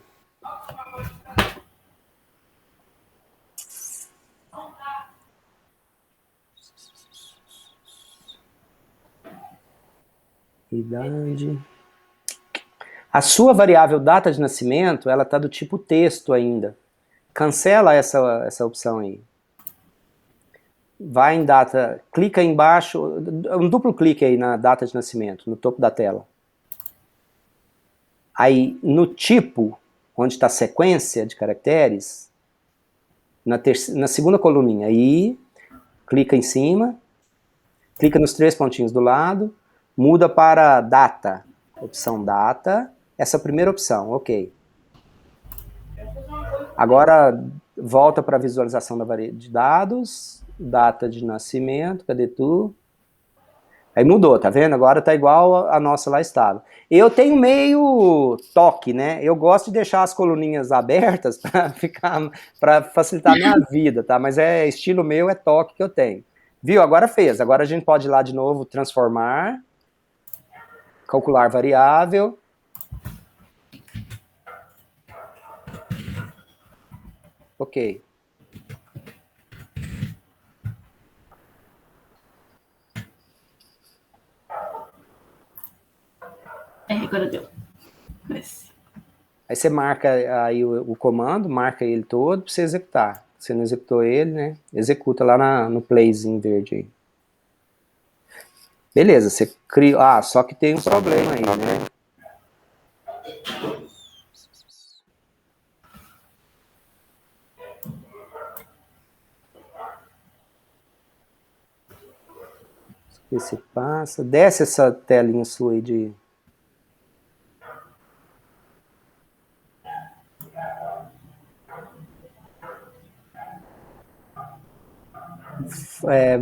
Idade. A sua variável data de nascimento, ela tá do tipo texto ainda. Cancela essa opção aí. Vai em data, clica embaixo, um duplo clique aí na data de nascimento, no topo da tela. Aí, no tipo, onde está a sequência de caracteres, na segunda coluninha, aí, clica em cima, clica nos 3 pontinhos do lado, muda para data, opção data, essa primeira opção, ok. Agora, volta para a visualização de dados, data de nascimento, cadê tu? Aí mudou, tá vendo? Agora tá igual a nossa lá estava. Eu tenho meio toque, né? Eu gosto de deixar as coluninhas abertas para facilitar a minha vida, tá? Mas estilo meu, é toque que eu tenho. Viu? Agora fez. Agora a gente pode ir lá de novo, transformar, calcular variável. Ok. Agora deu. Aí você marca aí o comando, marca ele todo para você executar. Você não executou ele, né? Executa lá no playzinho verde aí. Beleza, você cria... só que tem um problema aí, né? Esse passa. Desce essa telinha sua aí de...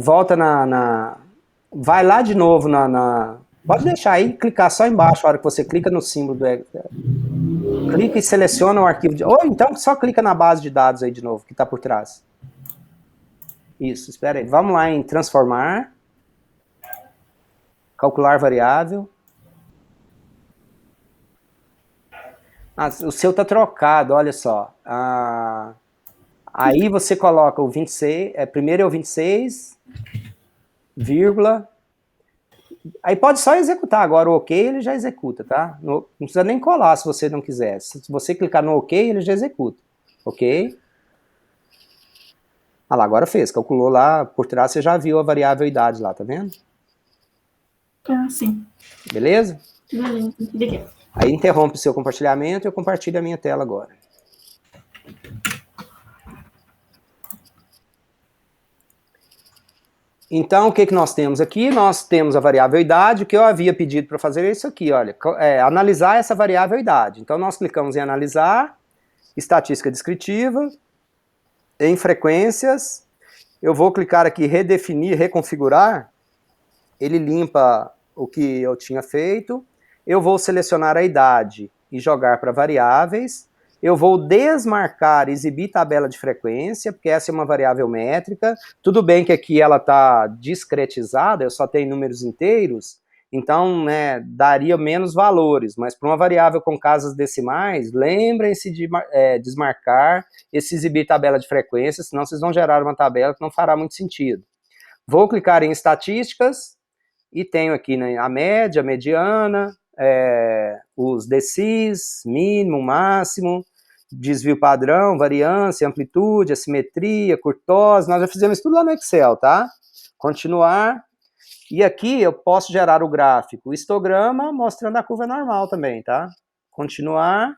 volta vai lá de novo pode deixar aí, clicar só embaixo, a hora que você clica no símbolo clica e seleciona o arquivo ou então só clica na base de dados aí de novo, que está por trás. Isso, espera aí. Vamos lá em transformar, calcular variável, O seu tá trocado, olha só. Aí você coloca o 26, primeiro é o 26, vírgula. Aí pode só executar agora o OK, ele já executa, tá? Não precisa nem colar se você não quiser. Se você clicar no OK, ele já executa. OK? Ah lá, agora fez, calculou lá por trás, você já viu a variável idade lá, tá vendo? Ah, sim. Beleza? Beleza, liguei. Aí interrompe o seu compartilhamento e eu compartilho a minha tela agora. Então, o que nós temos aqui? Nós temos a variável idade, o que eu havia pedido para fazer é isso aqui, olha, analisar essa variável idade. Então, nós clicamos em analisar, estatística descritiva, em frequências, eu vou clicar aqui redefinir, reconfigurar, ele limpa o que eu tinha feito, eu vou selecionar a idade e jogar para variáveis, eu vou desmarcar, exibir tabela de frequência, porque essa é uma variável métrica, tudo bem que aqui ela está discretizada, eu só tenho números inteiros, então, né, daria menos valores, mas para uma variável com casas decimais, lembrem-se de desmarcar esse exibir tabela de frequência, senão vocês vão gerar uma tabela que não fará muito sentido. Vou clicar em estatísticas, e tenho aqui, né, a média, a mediana, os decis, mínimo, máximo, desvio padrão, variância, amplitude, assimetria, curtose, nós já fizemos tudo lá no Excel, tá? Continuar, e aqui eu posso gerar o gráfico, o histograma, mostrando a curva normal também, tá? Continuar,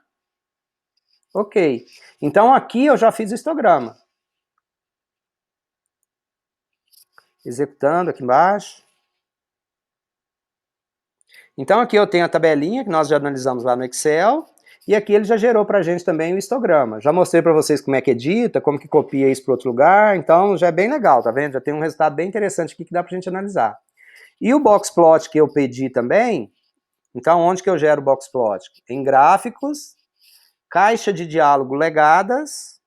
ok. Então aqui eu já fiz o histograma. Executando aqui embaixo. Então aqui eu tenho a tabelinha que nós já analisamos lá no Excel, e aqui ele já gerou para a gente também o histograma. Já mostrei para vocês como é que edita, como que copia isso para outro lugar, então já é bem legal, tá vendo? Já tem um resultado bem interessante aqui que dá para a gente analisar. E o boxplot que eu pedi também, então onde que eu gero o boxplot? Em gráficos, caixa de diálogo legadas,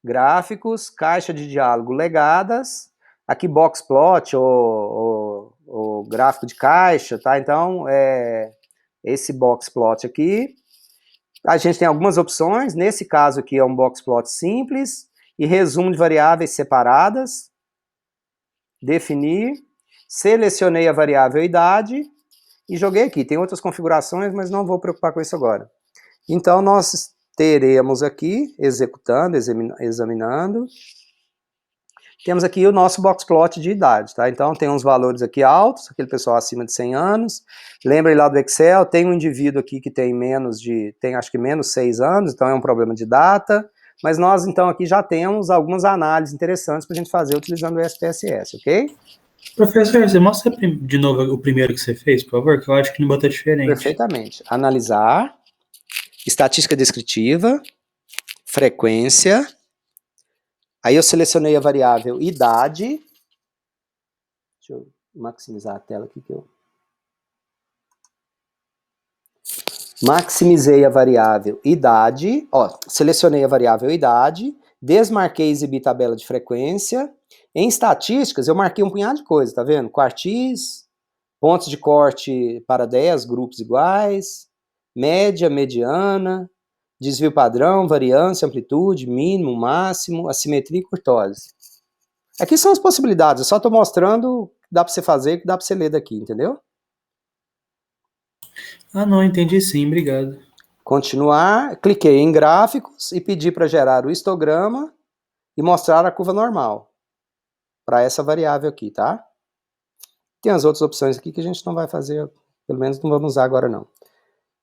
gráficos, caixa de diálogo legadas, aqui boxplot o gráfico de caixa, tá? Então, esse boxplot aqui, a gente tem algumas opções, nesse caso aqui é um boxplot simples, e resumo de variáveis separadas, definir, selecionei a variável idade, e joguei aqui. Tem outras configurações, mas não vou preocupar com isso agora. Então, nós teremos aqui, executando, examinando, temos aqui o nosso boxplot de idade, tá? Então, tem uns valores aqui altos, aquele pessoal acima de 100 anos. Lembrem lá do Excel, tem um indivíduo aqui que tem acho que menos 6 anos, então é um problema de data. Mas nós, então, aqui já temos algumas análises interessantes para a gente fazer utilizando o SPSS, ok? Professor, você mostra de novo o primeiro que você fez, por favor, que eu acho que não botou diferente. Perfeitamente. Analisar, estatística descritiva, frequência. Aí eu selecionei a variável idade. Deixa eu maximizar a tela aqui que eu... Maximizei a variável idade. Ó, selecionei a variável idade. Desmarquei exibir tabela de frequência. Em estatísticas, eu marquei um punhado de coisa, tá vendo? Quartis, pontos de corte para 10 grupos iguais, média, mediana, desvio padrão, variância, amplitude, mínimo, máximo, assimetria e curtose. Aqui são as possibilidades, eu só estou mostrando o que dá para você fazer e o que dá para você ler daqui, entendeu? Ah, não, entendi sim, obrigado. Continuar, cliquei em gráficos e pedi para gerar o histograma e mostrar a curva normal para essa variável aqui, tá? Tem as outras opções aqui que a gente não vai fazer, pelo menos não vamos usar agora não.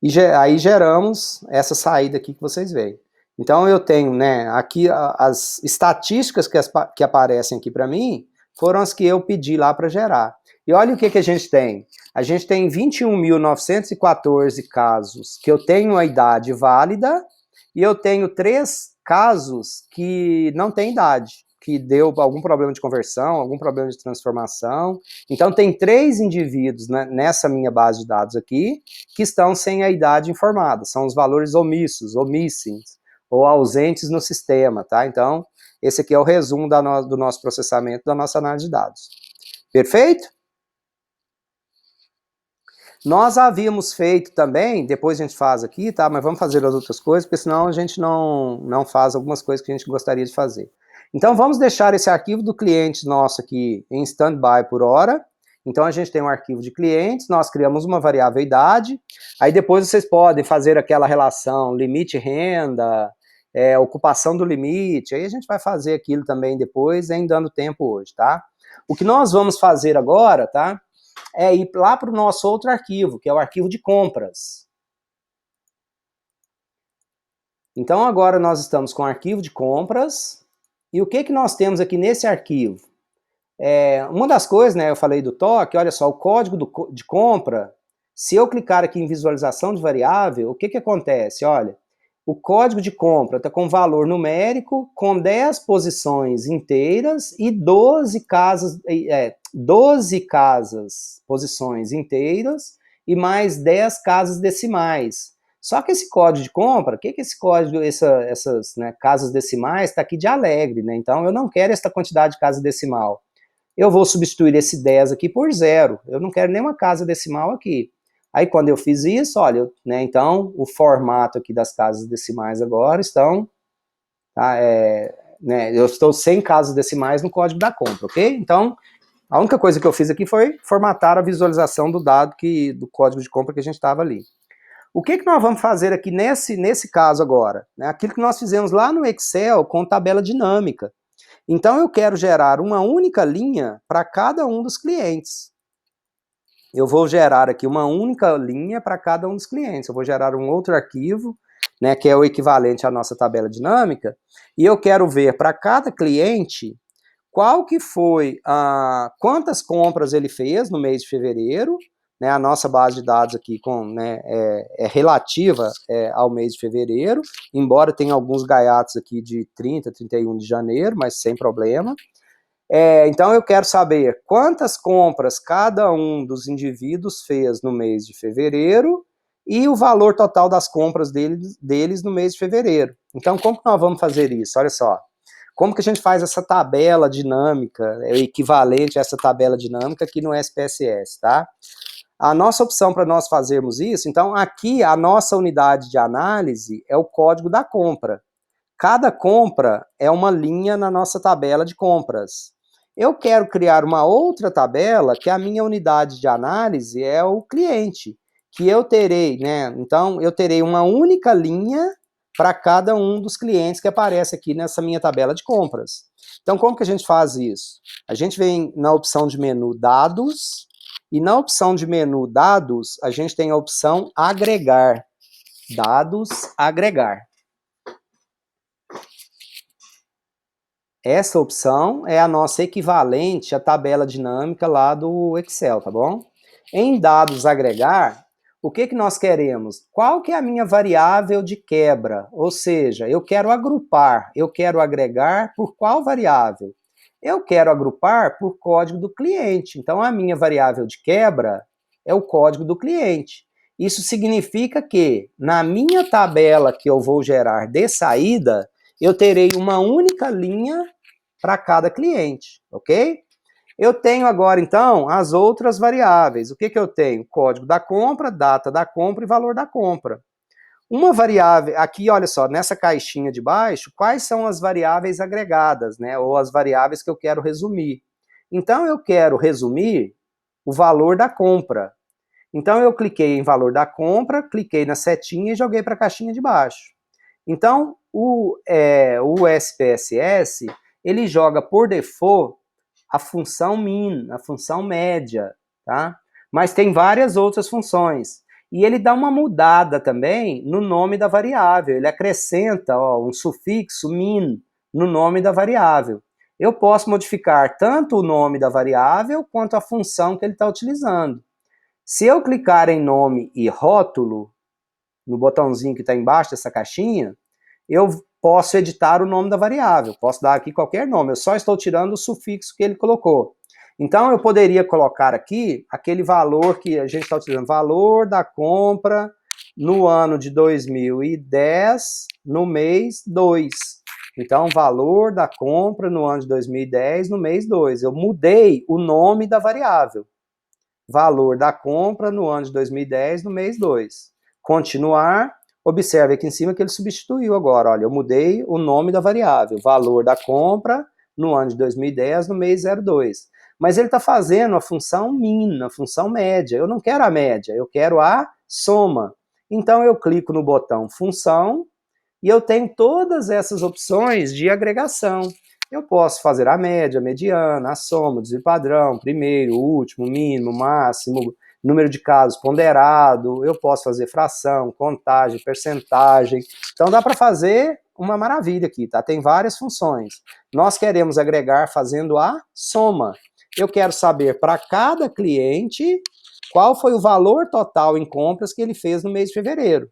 E aí geramos essa saída aqui que vocês veem. Então eu tenho, né, aqui as estatísticas que aparecem aqui para mim, foram as que eu pedi lá para gerar. E olha o que a gente tem. A gente tem 21.914 casos que eu tenho a idade válida, e eu tenho 3 casos que não têm idade, que deu algum problema de conversão, algum problema de transformação. Então tem 3 indivíduos, né, nessa minha base de dados aqui, que estão sem a idade informada, são os valores omissos, omissings, ou ausentes no sistema, tá? Então, esse aqui é o resumo do nosso processamento, da nossa análise de dados. Perfeito? Nós havíamos feito também, depois a gente faz aqui, tá? Mas vamos fazer as outras coisas, porque senão a gente não faz algumas coisas que a gente gostaria de fazer. Então vamos deixar esse arquivo do cliente nosso aqui em standby por hora. Então a gente tem um arquivo de clientes, nós criamos uma variável idade, aí depois vocês podem fazer aquela relação limite renda, ocupação do limite, aí a gente vai fazer aquilo também depois, em dando tempo hoje, tá? O que nós vamos fazer agora, tá? É ir lá para o nosso outro arquivo, que é o arquivo de compras. Então agora nós estamos com o arquivo de compras, e o que nós temos aqui nesse arquivo? Uma das coisas, né, eu falei do toque, olha só, o código de compra, se eu clicar aqui em visualização de variável, o que acontece? Olha, o código de compra está com valor numérico, com 10 posições inteiras e 12 posições inteiras e mais 10 casas decimais. Só que esse código de compra, o que esse código, essas casas decimais, está aqui de alegre, né? Então eu não quero essa quantidade de casa decimal. Eu vou substituir esse 10 aqui por 0. Eu não quero nenhuma casa decimal aqui. Aí quando eu fiz isso, olha, né, então o formato aqui das casas decimais agora estão, tá, eu estou sem casas decimais no código da compra, ok? Então, a única coisa que eu fiz aqui foi formatar a visualização do dado do código de compra que a gente estava ali. O que nós vamos fazer aqui nesse caso agora? Né, aquilo que nós fizemos lá no Excel com tabela dinâmica. Então eu quero gerar uma única linha para cada um dos clientes. Eu vou gerar aqui uma única linha para cada um dos clientes. Eu vou gerar um outro arquivo, né, que é o equivalente à nossa tabela dinâmica, e eu quero ver para cada cliente qual que foi, quantas compras ele fez no mês de fevereiro, né, a nossa base de dados aqui é relativa ao mês de fevereiro, embora tenha alguns gaiatos aqui de 30, 31 de janeiro, mas sem problema. Então eu quero saber quantas compras cada um dos indivíduos fez no mês de fevereiro e o valor total das compras deles no mês de fevereiro. Então como que nós vamos fazer isso? Olha só, como que a gente faz essa tabela dinâmica, o equivalente a essa tabela dinâmica aqui no SPSS, tá? A nossa opção para nós fazermos isso, então aqui a nossa unidade de análise é o código da compra. Cada compra é uma linha na nossa tabela de compras. Eu quero criar uma outra tabela que a minha unidade de análise é o cliente, que eu terei, né? Então, eu terei uma única linha para cada um dos clientes que aparece aqui nessa minha tabela de compras. Então, como que a gente faz isso? A gente vem na opção de menu Dados, e na opção de menu Dados, a gente tem a opção Agregar. Dados, Agregar. Essa opção é a nossa equivalente à tabela dinâmica lá do Excel, tá bom? Em dados agregar, o que nós queremos? Qual que é a minha variável de quebra? Ou seja, eu quero agrupar, eu quero agregar por qual variável? Eu quero agrupar por código do cliente. Então, a minha variável de quebra é o código do cliente. Isso significa que, na minha tabela que eu vou gerar de saída, eu terei uma única linha para cada cliente, ok? Eu tenho agora, então, as outras variáveis. O que eu tenho? Código da compra, data da compra e valor da compra. Uma variável, aqui, olha só, nessa caixinha de baixo, quais são as variáveis agregadas, né? Ou as variáveis que eu quero resumir. Então, eu quero resumir o valor da compra. Então, eu cliquei em valor da compra, cliquei na setinha e joguei para a caixinha de baixo. Então, o SPSS, ele joga por default a função min, a função média, tá? Mas tem várias outras funções. E ele dá uma mudada também no nome da variável. Ele acrescenta um sufixo min no nome da variável. Eu posso modificar tanto o nome da variável quanto a função que ele está utilizando. Se eu clicar em nome e rótulo, no botãozinho que está embaixo dessa caixinha, eu posso editar o nome da variável, posso dar aqui qualquer nome, eu só estou tirando o sufixo que ele colocou. Então, eu poderia colocar aqui aquele valor que a gente está utilizando, valor da compra no ano de 2010, no mês 2. Então, valor da compra no ano de 2010, no mês 2. Eu mudei o nome da variável. valor da compra no ano de 2010, no mês 2. Continuar, observe aqui em cima que ele substituiu agora, olha, eu mudei o nome da variável, valor da compra no ano de 2010, no mês 02. Mas ele está fazendo a função min, a função média. Eu não quero a média, eu quero a soma. Então eu clico no botão função e eu tenho todas essas opções de agregação. Eu posso fazer a média, a mediana, a soma, desvio padrão, primeiro, último, mínimo, máximo, número de casos ponderado, eu posso fazer fração, contagem, percentagem. Então dá para fazer uma maravilha aqui, tá? Tem várias funções. Nós queremos agregar fazendo a soma. Eu quero saber para cada cliente qual foi o valor total em compras que ele fez no mês de fevereiro.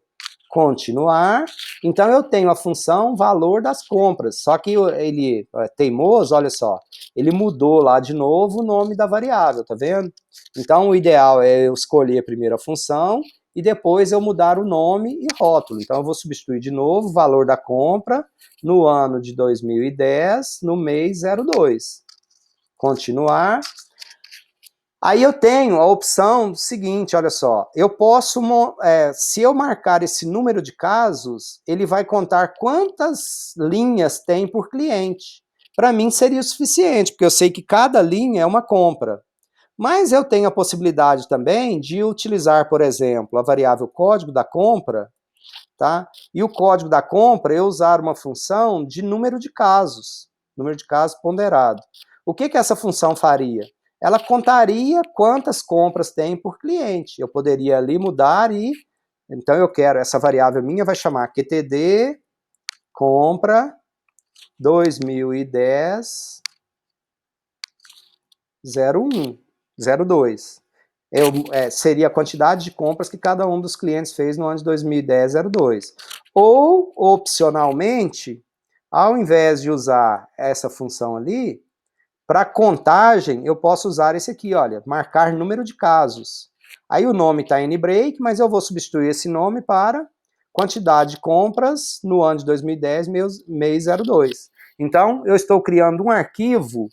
Continuar. Então eu tenho a função valor das compras, só que ele é teimoso, olha só, ele mudou lá de novo o nome da variável, tá vendo? Então o ideal é eu escolher primeiro a função e depois eu mudar o nome e rótulo. Então eu vou substituir de novo o valor da compra no ano de 2010, no mês 02. Continuar. Aí eu tenho a opção seguinte, olha só, eu posso, se eu marcar esse número de casos, ele vai contar quantas linhas tem por cliente. Para mim seria o suficiente, porque eu sei que cada linha é uma compra. Mas eu tenho a possibilidade também de utilizar, por exemplo, a variável código da compra, tá? E o código da compra eu usar uma função de número de casos ponderado. O que essa função faria? Ela contaria quantas compras tem por cliente. Eu poderia ali mudar e... Então eu quero, essa variável minha vai chamar QTD compra 2010 01, 02. Seria a quantidade de compras que cada um dos clientes fez no ano de 2010, 02. Ou, opcionalmente, ao invés de usar essa função ali, para contagem, eu posso usar esse aqui, olha, marcar número de casos. Aí o nome está N-Break, mas eu vou substituir esse nome para quantidade de compras no ano de 2010, mês 02. Então, eu estou criando um arquivo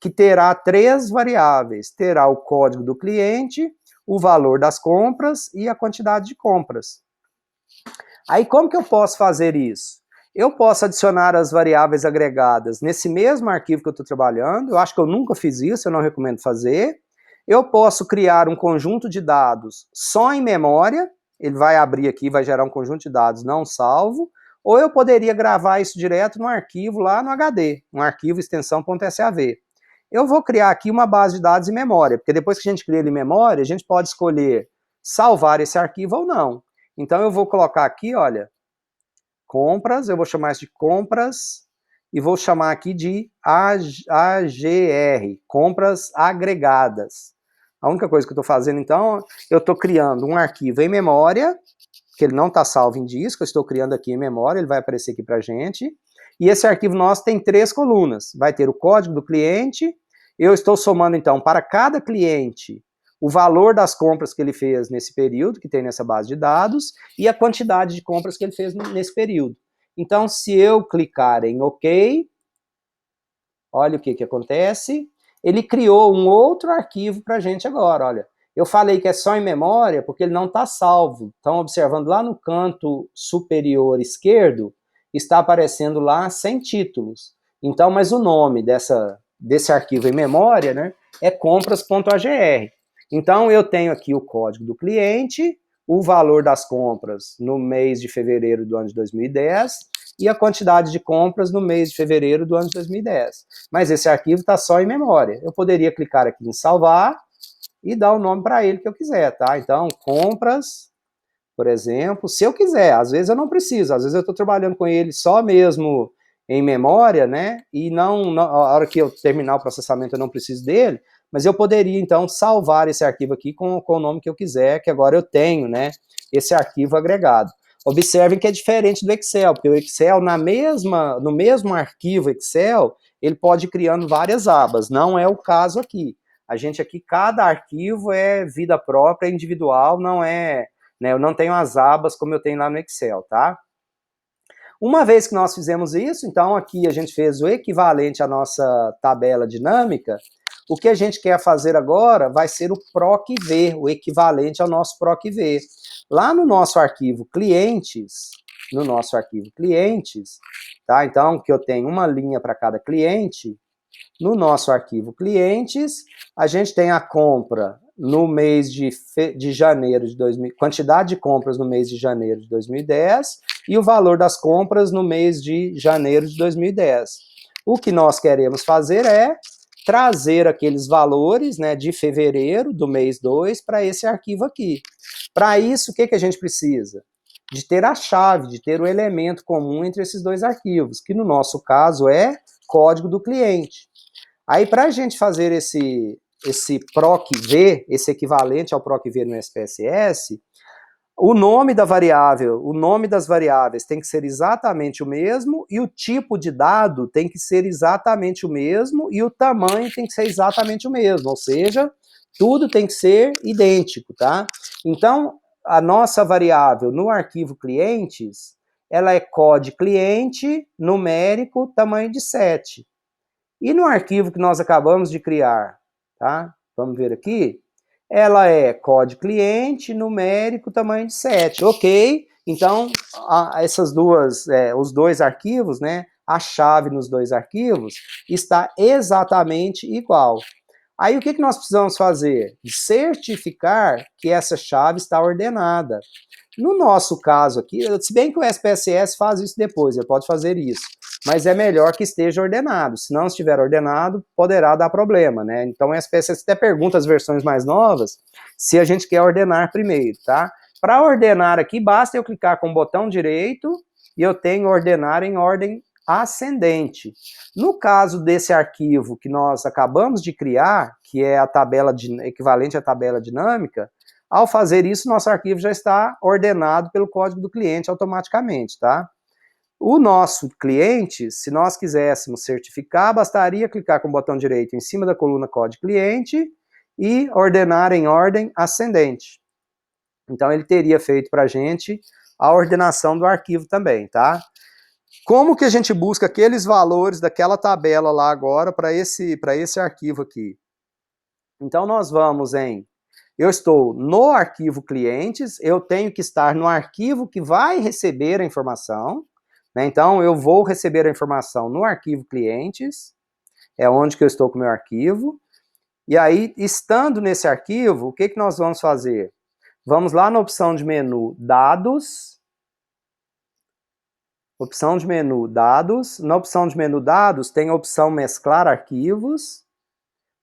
que terá 3 variáveis. Terá o código do cliente, o valor das compras e a quantidade de compras. Aí, como que eu posso fazer isso? Eu posso adicionar as variáveis agregadas nesse mesmo arquivo que eu estou trabalhando. Eu acho que eu nunca fiz isso, eu não recomendo fazer. Eu posso criar um conjunto de dados só em memória. Ele vai abrir aqui, vai gerar um conjunto de dados não salvo. Ou eu poderia gravar isso direto no arquivo lá no HD, um arquivo extensão.sav. Eu vou criar aqui uma base de dados em memória, porque depois que a gente cria ele em memória, a gente pode escolher salvar esse arquivo ou não. Então eu vou colocar aqui, olha, compras, eu vou chamar isso de compras, e vou chamar aqui de AGR, compras agregadas. A única coisa que eu estou fazendo, então, eu estou criando um arquivo em memória, que ele não está salvo em disco, eu estou criando aqui em memória, ele vai aparecer aqui para a gente, e esse arquivo nosso tem 3 colunas, vai ter o código do cliente, eu estou somando, então, para cada cliente, o valor das compras que ele fez nesse período, que tem nessa base de dados, e a quantidade de compras que ele fez nesse período. Então, se eu clicar em OK, olha o que acontece. Ele criou um outro arquivo para a gente agora, olha. Eu falei que é só em memória porque ele não está salvo. Estão observando lá no canto superior esquerdo, está aparecendo lá sem títulos. Então, mas o nome desse arquivo em memória, né, é compras.agr. Então, eu tenho aqui o código do cliente, o valor das compras no mês de fevereiro do ano de 2010 e a quantidade de compras no mês de fevereiro do ano de 2010. Mas esse arquivo está só em memória. Eu poderia clicar aqui em salvar e dar o nome para ele que eu quiser, tá? Então, compras, por exemplo, se eu quiser, às vezes eu não preciso, às vezes eu estou trabalhando com ele só mesmo em memória, né? E não, a hora que eu terminar o processamento eu não preciso dele, mas eu poderia, então, salvar esse arquivo aqui com o nome que eu quiser, que agora eu tenho, né, esse arquivo agregado. Observem que é diferente do Excel, porque o Excel, no mesmo arquivo Excel, ele pode ir criando várias abas, não é o caso aqui. A gente aqui, cada arquivo é vida própria, individual, não é, né, eu não tenho as abas como eu tenho lá no Excel, tá? Uma vez que nós fizemos isso, então aqui a gente fez o equivalente à nossa tabela dinâmica. O que a gente quer fazer agora vai ser o PROC-V, o equivalente ao nosso PROC-V. Lá no nosso arquivo clientes, tá? Então, que eu tenho uma linha para cada cliente, no nosso arquivo clientes, a gente tem a compra no mês de janeiro de 2000, quantidade de compras no mês de janeiro de 2010 e o valor das compras no mês de janeiro de 2010. O que nós queremos fazer é trazer aqueles valores, né, de fevereiro do mês 2 para esse arquivo aqui. Para isso, o que a gente precisa? De ter a chave, de ter o elemento comum entre esses dois arquivos, que no nosso caso é código do cliente. Aí, para a gente fazer esse PROC-V, esse equivalente ao PROC-V no SPSS, o nome da variável, o nome das variáveis tem que ser exatamente o mesmo e o tipo de dado tem que ser exatamente o mesmo e o tamanho tem que ser exatamente o mesmo, ou seja, tudo tem que ser idêntico, tá? Então, a nossa variável no arquivo clientes, ela é code cliente, numérico, tamanho de 7. E no arquivo que nós acabamos de criar, tá? Vamos ver aqui. Ela é code cliente, numérico, tamanho de 7. Ok, então os dois arquivos, né? A chave nos dois arquivos está exatamente igual. Aí o que nós precisamos fazer? Certificar que essa chave está ordenada. No nosso caso aqui, se bem que o SPSS faz isso depois, ele pode fazer isso, mas é melhor que esteja ordenado. Se não estiver ordenado, poderá dar problema, né? Então o SPSS até pergunta as versões mais novas se a gente quer ordenar primeiro, tá? Para ordenar aqui, basta eu clicar com o botão direito e eu tenho ordenar em ordem ascendente. No caso desse arquivo que nós acabamos de criar, que é a tabela equivalente à tabela dinâmica, ao fazer isso, nosso arquivo já está ordenado pelo código do cliente automaticamente, tá? O nosso cliente, se nós quiséssemos certificar, bastaria clicar com o botão direito em cima da coluna código cliente e ordenar em ordem ascendente. Então, ele teria feito para a gente a ordenação do arquivo também, tá? Como que a gente busca aqueles valores daquela tabela lá agora para esse arquivo aqui? Então, nós vamos eu estou no arquivo clientes, eu tenho que estar no arquivo que vai receber a informação, né? Então, eu vou receber a informação no arquivo clientes, é onde que eu estou com o meu arquivo, e aí, estando nesse arquivo, o que nós vamos fazer? Vamos lá na opção de menu Dados, na opção de menu Dados tem a opção Mesclar Arquivos,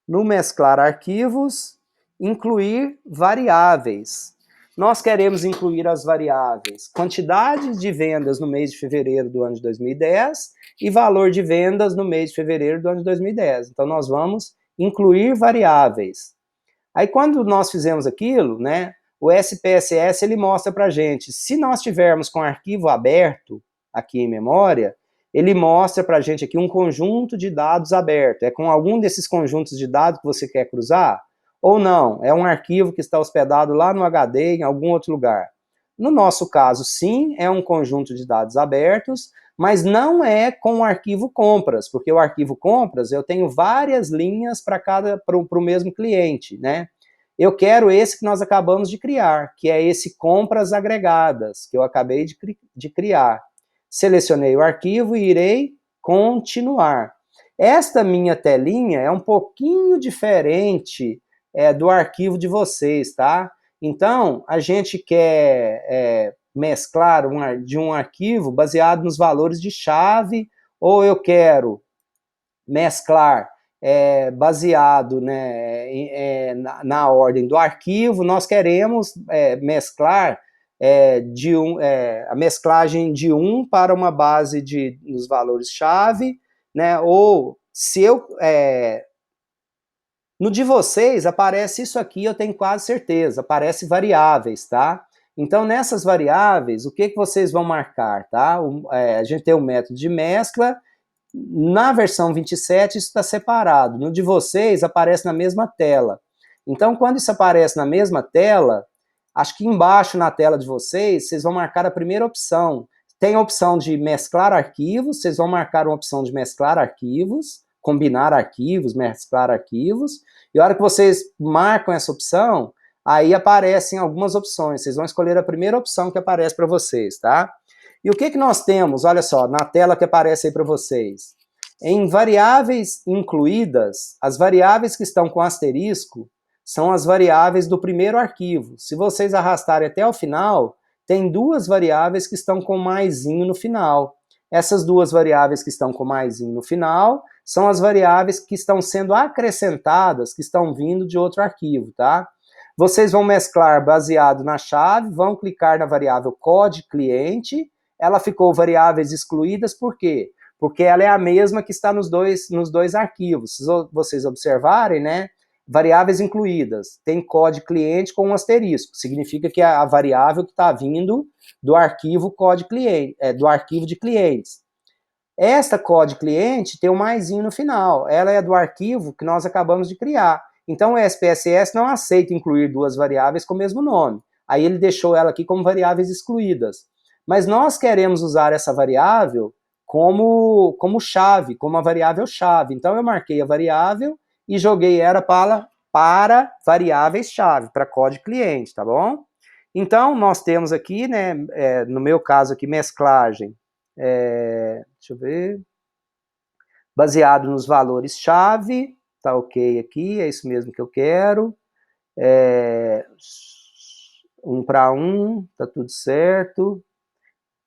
no Mesclar Arquivos, incluir variáveis. Nós queremos incluir as variáveis quantidade de vendas no mês de fevereiro do ano de 2010 e valor de vendas no mês de fevereiro do ano de 2010. Então, nós vamos incluir variáveis. Aí, quando nós fizemos aquilo, né, o SPSS ele mostra para a gente, se nós tivermos com o arquivo aberto aqui em memória, ele mostra para a gente aqui um conjunto de dados aberto. É com algum desses conjuntos de dados que você quer cruzar? Ou não, é um arquivo que está hospedado lá no HD, em algum outro lugar. No nosso caso, sim, é um conjunto de dados abertos, mas não é com o arquivo compras, porque o arquivo compras eu tenho várias linhas para o mesmo cliente, né? Eu quero esse que nós acabamos de criar, que é esse compras agregadas, que eu acabei de criar. Selecionei o arquivo e irei continuar. Esta minha telinha é um pouquinho diferente do arquivo de vocês, tá? Então, a gente quer mesclar de um arquivo baseado nos valores de chave, ou eu quero mesclar baseado, né, na ordem do arquivo. Nós queremos mesclar a mesclagem de 1 para uma base dos valores-chave, né, ou se eu... no de vocês aparece isso aqui, eu tenho quase certeza, aparece variáveis, tá? Então, nessas variáveis, o que vocês vão marcar, tá? A gente tem o método de mescla, na versão 27 isso está separado, no de vocês aparece na mesma tela. Então, quando isso aparece na mesma tela, acho que embaixo na tela de vocês vão marcar a primeira opção. Tem a opção de mesclar arquivos, vocês vão marcar uma opção de mesclar arquivos, combinar arquivos, mesclar arquivos, e a hora que vocês marcam essa opção, aí aparecem algumas opções, vocês vão escolher a primeira opção que aparece para vocês, tá? E o que nós temos, olha só, na tela que aparece aí para vocês? Em variáveis incluídas, as variáveis que estão com asterisco são as variáveis do primeiro arquivo. Se vocês arrastarem até o final, tem duas variáveis que estão com maisinho no final. Essas duas variáveis que estão com maisinho no final são as variáveis que estão sendo acrescentadas, que estão vindo de outro arquivo, tá? Vocês vão mesclar baseado na chave, vão clicar na variável code cliente, ela ficou variáveis excluídas, por quê? Porque ela é a mesma que está nos dois arquivos. Se vocês observarem, né, variáveis incluídas, tem code cliente com um asterisco, significa que é a variável que está vindo do arquivo code cliente, do arquivo de clientes. Esta code cliente tem um maisinho no final, ela é do arquivo que nós acabamos de criar. Então o SPSS não aceita incluir duas variáveis com o mesmo nome. Aí ele deixou ela aqui como variáveis excluídas. Mas nós queremos usar essa variável como chave, como uma variável chave. Então eu marquei a variável e joguei ela para variáveis-chave, para code cliente, tá bom? Então, nós temos aqui, né, no meu caso aqui, mesclagem, deixa eu ver, baseado nos valores-chave, tá ok aqui, é isso mesmo que eu quero, 1 para 1, tá tudo certo.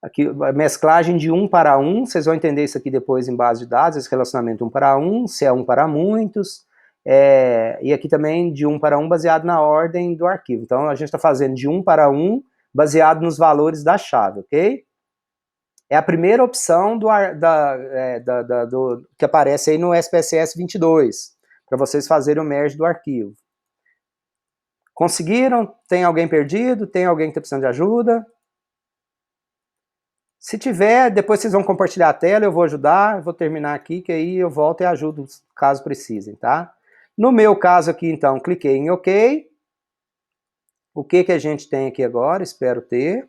Aqui, mesclagem de 1 para 1, vocês vão entender isso aqui depois em base de dados, esse relacionamento 1 para 1, se é 1 para muitos, e aqui também de 1 para 1 baseado na ordem do arquivo. Então a gente está fazendo de 1 para 1 baseado nos valores da chave, ok? É a primeira opção que aparece aí no SPSS 22, para vocês fazerem o merge do arquivo. Conseguiram? Tem alguém perdido? Tem alguém que está precisando de ajuda? Se tiver, depois vocês vão compartilhar a tela, eu vou ajudar, eu vou terminar aqui, que aí eu volto e ajudo caso precisem, tá? No meu caso aqui, então, cliquei em OK. O que a gente tem aqui agora? Espero ter.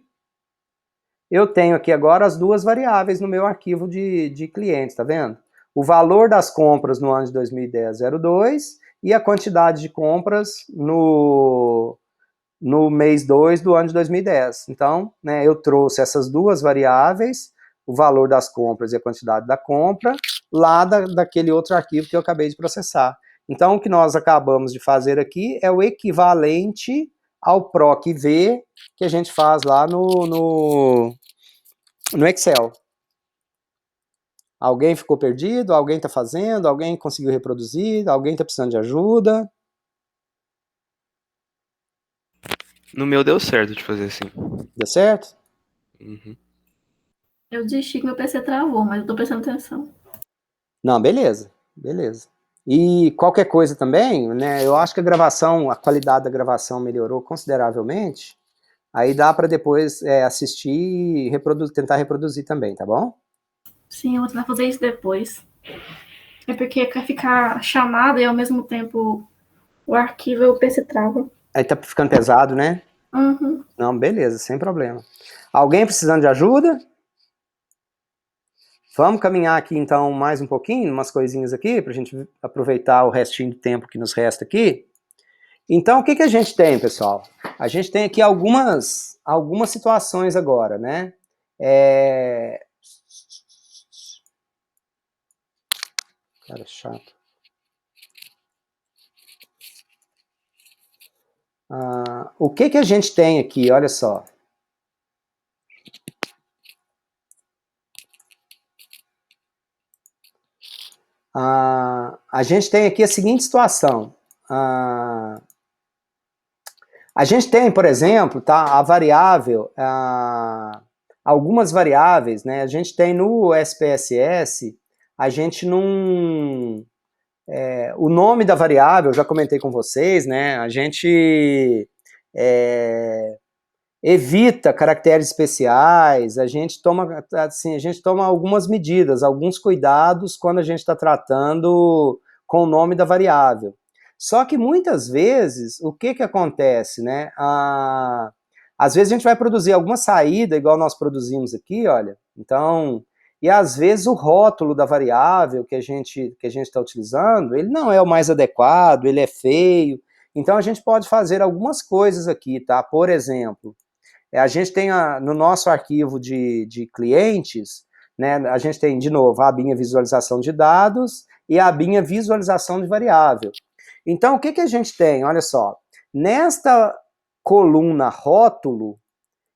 Eu tenho aqui agora as duas variáveis no meu arquivo de clientes, tá vendo? O valor das compras no ano de 2010, 02, e a quantidade de compras no mês 2 do ano de 2010. Então, né, eu trouxe essas duas variáveis, o valor das compras e a quantidade da compra, lá daquele outro arquivo que eu acabei de processar. Então, o que nós acabamos de fazer aqui é o equivalente ao PROC-V que a gente faz lá no Excel. Alguém ficou perdido? Alguém está fazendo? Alguém conseguiu reproduzir? Alguém está precisando de ajuda? No meu deu certo de fazer assim. Deu certo? Uhum. Eu desisti que meu PC travou, mas eu tô prestando atenção. Não, beleza, beleza. E qualquer coisa também, né, eu acho que a qualidade da gravação melhorou consideravelmente, aí dá para depois assistir e tentar reproduzir também, tá bom? Sim, eu vou tentar fazer isso depois. É porque quer ficar chamada e ao mesmo tempo o arquivo e o PC trava. Aí tá ficando pesado, né? Uhum. Não, beleza, sem problema. Alguém precisando de ajuda? Vamos caminhar aqui então mais um pouquinho, umas coisinhas aqui, para a gente aproveitar o restinho do tempo que nos resta aqui. Então, o que a gente tem, pessoal? A gente tem aqui algumas situações agora, né? Cara, chato. O que a gente tem aqui? Olha só. A gente tem aqui a seguinte situação. A gente tem, por exemplo, tá, a variável, algumas variáveis, né? A gente tem no SPSS, a gente não... o nome da variável, eu já comentei com vocês, né? A gente evita caracteres especiais, a gente toma algumas medidas, alguns cuidados quando a gente está tratando com o nome da variável. Só que muitas vezes, o que acontece, né? Às vezes a gente vai produzir alguma saída, igual nós produzimos aqui, olha. Então, e às vezes o rótulo da variável que a gente está utilizando, ele não é o mais adequado, ele é feio. Então a gente pode fazer algumas coisas aqui, tá? Por exemplo, a gente tem no nosso arquivo de clientes, né, a gente tem, de novo, a abinha visualização de dados e a abinha visualização de variável. Então, o que a gente tem? Olha só, nesta coluna rótulo,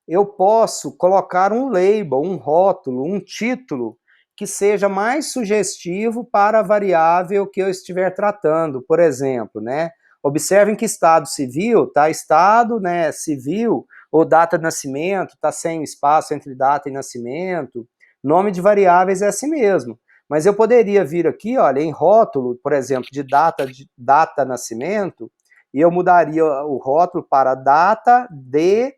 eu posso colocar um label, um rótulo, um título que seja mais sugestivo para a variável que eu estiver tratando. Por exemplo, né? Observem que estado civil, tá? Estado, né, civil, ou data de nascimento, tá sem espaço entre data e nascimento. Nome de variáveis é assim mesmo. Mas eu poderia vir aqui, olha, em rótulo, por exemplo, de data nascimento, e eu mudaria o rótulo para data de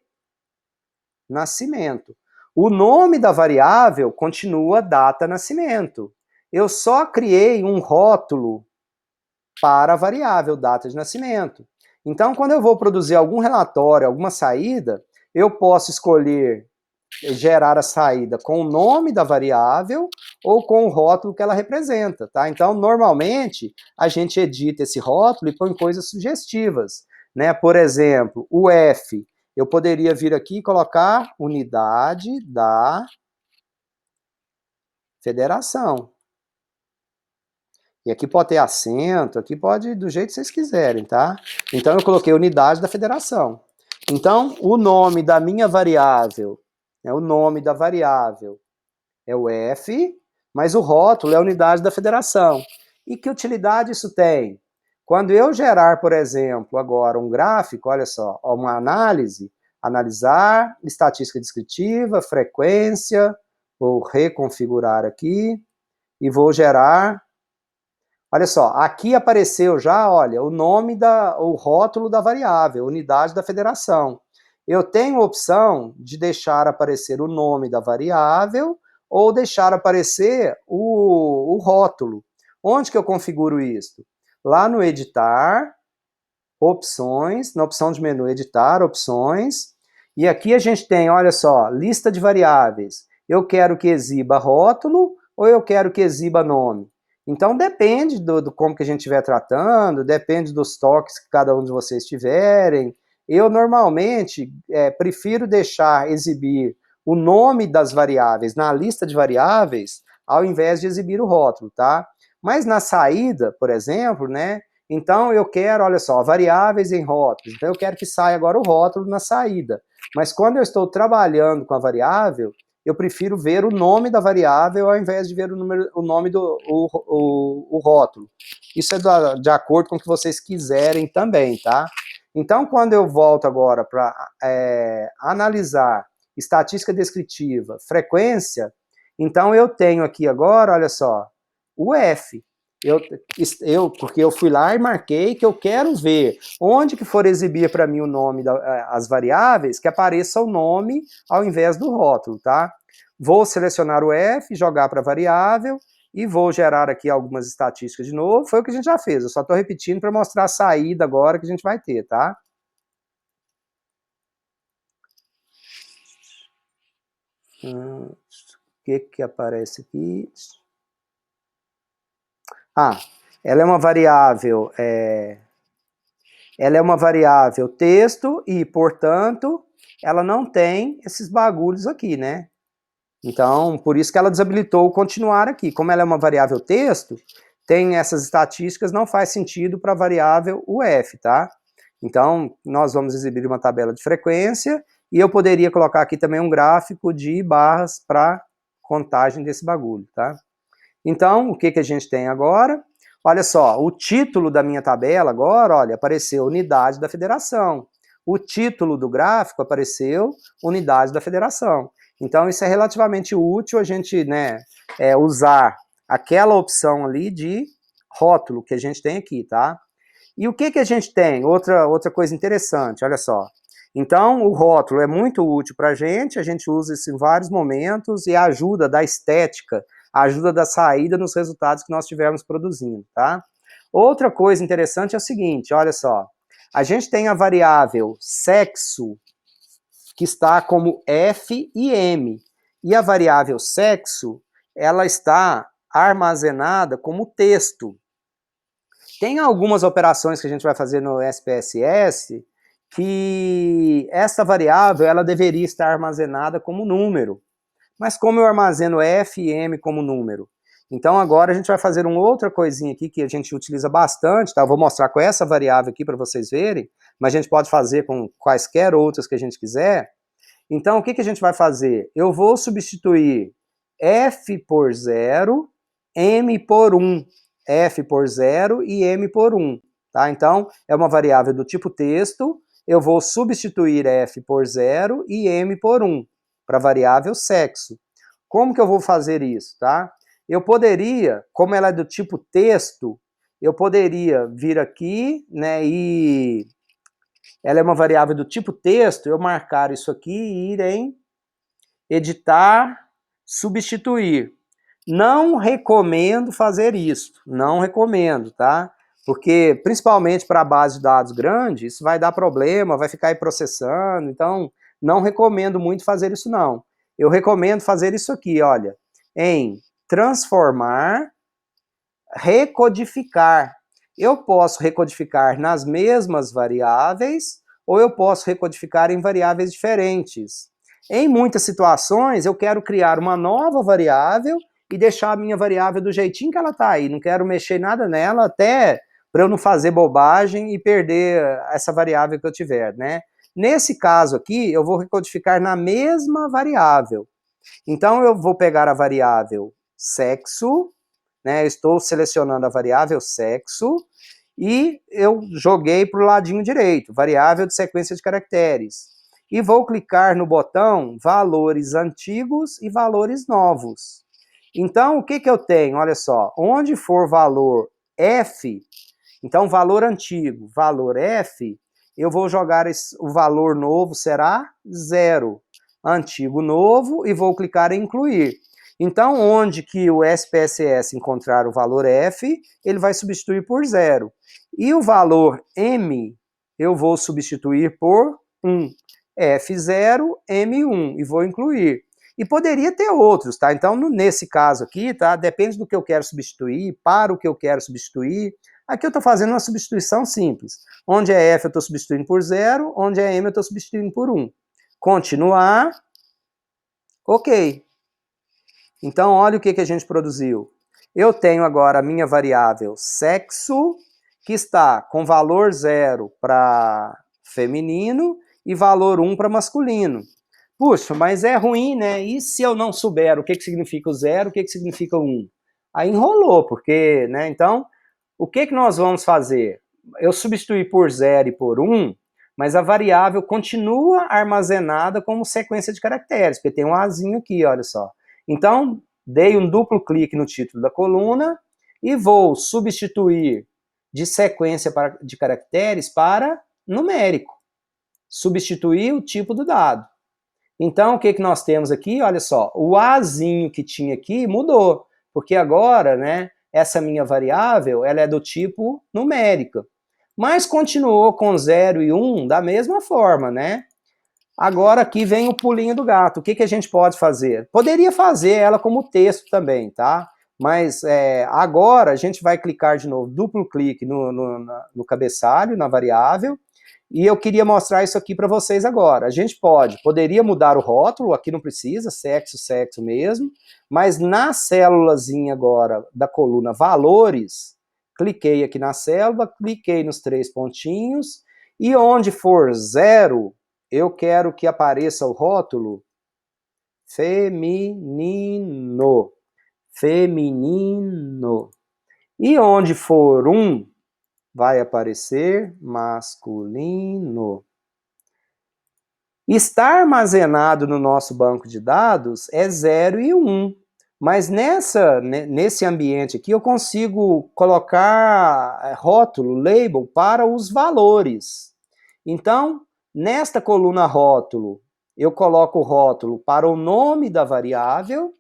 nascimento. O nome da variável continua data nascimento. Eu só criei um rótulo para a variável data de nascimento. Então, quando eu vou produzir algum relatório, alguma saída, eu posso escolher gerar a saída com o nome da variável ou com o rótulo que ela representa, tá? Então, normalmente, a gente edita esse rótulo e põe coisas sugestivas, né? Por exemplo, o F, eu poderia vir aqui e colocar unidade da federação. E aqui pode ter acento, aqui pode do jeito que vocês quiserem, tá? Então eu coloquei unidade da federação. Então, o nome da minha variável, o nome da variável é o F, mas o rótulo é a unidade da federação. E que utilidade isso tem? Quando eu gerar, por exemplo, agora um gráfico, olha só, uma análise, analisar, estatística descritiva, frequência, vou reconfigurar aqui e vou gerar. Olha só, aqui apareceu já, olha, o rótulo da variável, unidade da federação. Eu tenho a opção de deixar aparecer o nome da variável ou deixar aparecer o rótulo. Onde que eu configuro isso? Lá no editar, opções, na opção de menu editar, opções, e aqui a gente tem, olha só, lista de variáveis. Eu quero que exiba rótulo ou eu quero que exiba nome? Então depende do como que a gente estiver tratando, depende dos toques que cada um de vocês tiverem. Eu normalmente prefiro deixar exibir o nome das variáveis na lista de variáveis ao invés de exibir o rótulo, tá? Mas na saída, por exemplo, né? Então eu quero, olha só, variáveis em rótulos. Então eu quero que saia agora o rótulo na saída. Mas quando eu estou trabalhando com a variável, eu prefiro ver o nome da variável ao invés de ver o nome do rótulo. Isso é de acordo com o que vocês quiserem também, tá? Então, quando eu volto agora para analisar estatística descritiva, frequência, então eu tenho aqui agora, olha só, o F. Porque eu fui lá e marquei que eu quero ver onde que for exibir para mim o nome das variáveis, que apareça o nome ao invés do rótulo, tá? Vou selecionar o F, jogar para a variável e vou gerar aqui algumas estatísticas de novo. Foi o que a gente já fez, eu só estou repetindo para mostrar a saída agora que a gente vai ter, tá? O que aparece aqui? Ela é uma variável, texto e, portanto, ela não tem esses bagulhos aqui, né? Então, por isso que ela desabilitou o continuar aqui. Como ela é uma variável texto, tem essas estatísticas, não faz sentido para a variável UF, tá? Então, nós vamos exibir uma tabela de frequência e eu poderia colocar aqui também um gráfico de barras para contagem desse bagulho, tá? Então, o que a gente tem agora? Olha só, o título da minha tabela agora, olha, apareceu unidade da federação. O título do gráfico apareceu unidade da federação. Então, isso é relativamente útil a gente, né, usar aquela opção ali de rótulo que a gente tem aqui, tá? E o que a gente tem? Outra coisa interessante, olha só. Então, o rótulo é muito útil para a gente usa isso em vários momentos e ajuda da estética, ajuda da saída nos resultados que nós estivermos produzindo, tá? Outra coisa interessante é o seguinte, olha só. A gente tem a variável sexo, que está como F e M. E a variável sexo, ela está armazenada como texto. Tem algumas operações que a gente vai fazer no SPSS que essa variável ela deveria estar armazenada como número. Mas como eu armazeno f e m como número? Então agora a gente vai fazer uma outra coisinha aqui que a gente utiliza bastante, tá? Eu vou mostrar com essa variável aqui para vocês verem, mas a gente pode fazer com quaisquer outras que a gente quiser. Então o que a gente vai fazer? Eu vou substituir f por 0, m por 1. F por 0 e m por 1. Tá? Então é uma variável do tipo texto, eu vou substituir f por 0 e m por 1 para a variável sexo. Como que eu vou fazer isso? Tá? Eu poderia, como ela é do tipo texto, eu poderia vir aqui, né, e ela é uma variável do tipo texto, eu marcar isso aqui e ir em editar, substituir. Não recomendo fazer isso, não recomendo, tá? Porque, principalmente para a base de dados grande, isso vai dar problema, vai ficar aí processando, então não recomendo muito fazer isso não. Eu recomendo fazer isso aqui, olha, em transformar, recodificar. Eu posso recodificar nas mesmas variáveis ou eu posso recodificar em variáveis diferentes. Em muitas situações, eu quero criar uma nova variável e deixar a minha variável do jeitinho que ela está aí. Não quero mexer nada nela até para eu não fazer bobagem e perder essa variável que eu tiver, né? Nesse caso aqui, eu vou recodificar na mesma variável. Então, eu vou pegar a variável sexo, né? Eu estou selecionando a variável sexo e eu joguei para o ladinho direito, variável de sequência de caracteres. E vou clicar no botão valores antigos e valores novos. Então, o que eu tenho? Olha só, onde for valor f, então valor antigo, valor f, eu vou jogar o valor novo, será 0. Antigo, novo, e vou clicar em incluir. Então, onde que o SPSS encontrar o valor f, ele vai substituir por 0. E o valor m, eu vou substituir por 1. F0, M1, e vou incluir. E poderia ter outros, tá? Então, nesse caso aqui, tá? Depende do que eu quero substituir, para o que eu quero substituir. Aqui eu estou fazendo uma substituição simples. Onde é F eu estou substituindo por 0, onde é M eu estou substituindo por 1. Continuar. Ok. Então, olha o que a gente produziu. Eu tenho agora a minha variável sexo, que está com valor 0 para feminino e valor 1 para masculino. Puxa, mas é ruim, né? E se eu não souber o que significa o 0, o que significa o 1? Aí enrolou, porque, né? Então, o que nós vamos fazer? Eu substituí por 0 e por 1, mas a variável continua armazenada como sequência de caracteres, porque tem um azinho aqui, olha só. Então, dei um duplo clique no título da coluna e vou substituir de sequência de caracteres para numérico. Substituir o tipo do dado. Então, o que nós temos aqui? Olha só, o azinho que tinha aqui mudou, porque agora, né, essa minha variável, ela é do tipo numérica, mas continuou com 0 e 1 da mesma forma, né? Agora aqui vem o pulinho do gato. O que a gente pode fazer? Poderia fazer ela como texto também, tá? Mas agora a gente vai clicar de novo, duplo clique no cabeçalho, na variável, e eu queria mostrar isso aqui para vocês agora. A gente poderia mudar o rótulo, aqui não precisa, sexo, sexo mesmo, mas na célulazinha agora da coluna valores, cliquei aqui na célula, cliquei nos 3 pontinhos, e onde for 0, eu quero que apareça o rótulo feminino. Feminino. E onde for 1, vai aparecer masculino. Está armazenado no nosso banco de dados é 0 e 1. Mas nesse ambiente aqui eu consigo colocar rótulo, label, para os valores. Então, nesta coluna rótulo, eu coloco o rótulo para o nome da variável.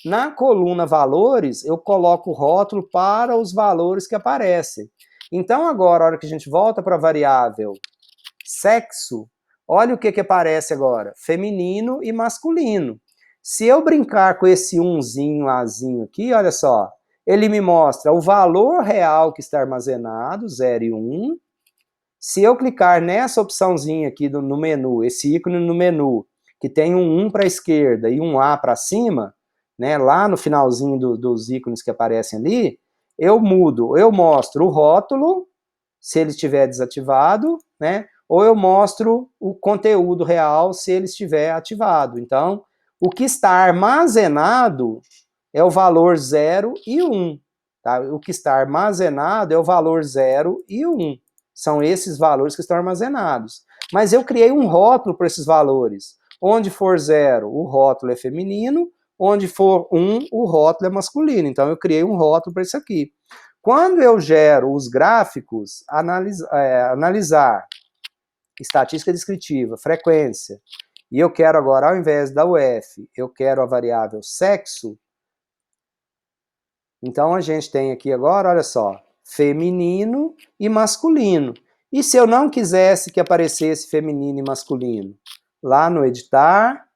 Na coluna valores, eu coloco o rótulo para os valores que aparecem. Então, agora, a hora que a gente volta para a variável sexo, olha o que aparece agora, feminino e masculino. Se eu brincar com esse umzinho, azinho aqui, olha só, ele me mostra o valor real que está armazenado, 0 e 1. Se eu clicar nessa opçãozinha aqui no menu, esse ícone no menu, que tem um 1 para a esquerda e um A para cima, né, lá no finalzinho dos ícones que aparecem ali, eu mostro o rótulo, se ele estiver desativado, né, ou eu mostro o conteúdo real se ele estiver ativado. Então, o que está armazenado é o valor 0 e 1. Tá? O que está armazenado é o valor 0 e 1. São esses valores que estão armazenados. Mas eu criei um rótulo para esses valores. Onde for 0, o rótulo é feminino. Onde for 1, o rótulo é masculino. Então, eu criei um rótulo para isso aqui. Quando eu gero os gráficos, analisar estatística descritiva, frequência, e eu quero agora, ao invés da UF, eu quero a variável sexo, então a gente tem aqui agora, olha só, feminino e masculino. E se eu não quisesse que aparecesse feminino e masculino? Lá no editar,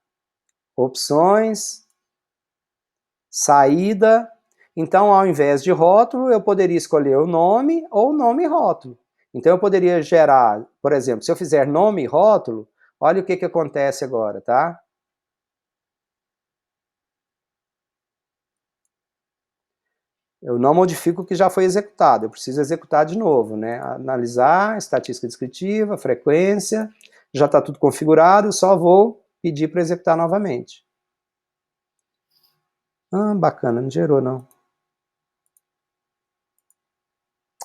opções, saída. Então, ao invés de rótulo, eu poderia escolher o nome ou nome e rótulo. Então, eu poderia gerar, por exemplo, se eu fizer nome e rótulo, olha o que acontece agora, tá? Eu não modifico o que já foi executado, eu preciso executar de novo, né? Analisar, estatística descritiva, frequência, já está tudo configurado, eu só vou pedir para executar novamente. Ah, bacana, não gerou não.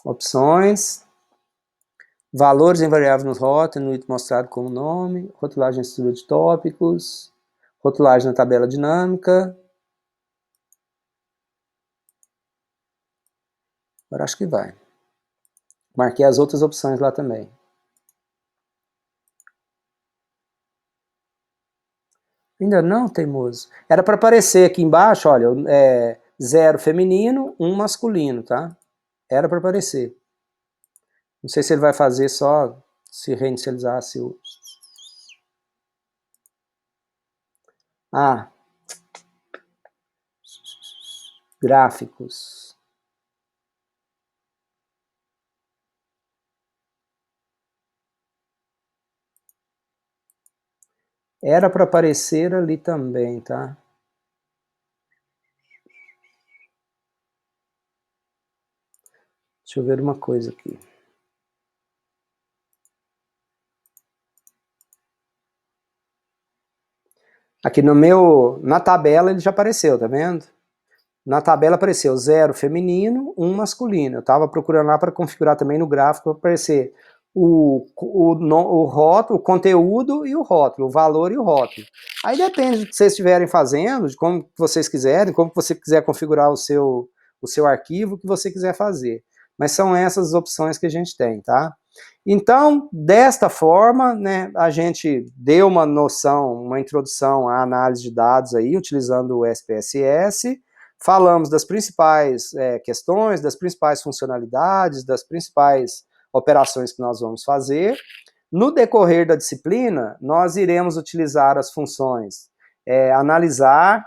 Opções, valores em variáveis no rótulo, no item mostrado como nome, rotulagem em estrutura de tópicos, rotulagem na tabela dinâmica. Agora acho que vai. Marquei as outras opções lá também. Ainda não, teimoso. Era para aparecer aqui embaixo, olha, 0 feminino, 1 masculino, tá? Era para aparecer. Não sei se ele vai fazer só se reinicializasse o... Ah. Gráficos. Era para aparecer ali também, tá? Deixa eu ver uma coisa aqui. Aqui na tabela ele já apareceu, tá vendo? Na tabela apareceu 0 feminino, 1 masculino. Eu estava procurando lá para configurar também no gráfico para aparecer o rótulo, o conteúdo e o rótulo, o valor e o rótulo. Aí depende do que vocês estiverem fazendo, de como vocês quiserem, como você quiser configurar o seu arquivo, o que você quiser fazer. Mas são essas opções que a gente tem, tá? Então, desta forma, né, a gente deu uma noção, uma introdução à análise de dados aí, utilizando o SPSS, falamos das principais questões, das principais funcionalidades, das principais operações que nós vamos fazer. No decorrer da disciplina, nós iremos utilizar as funções analisar,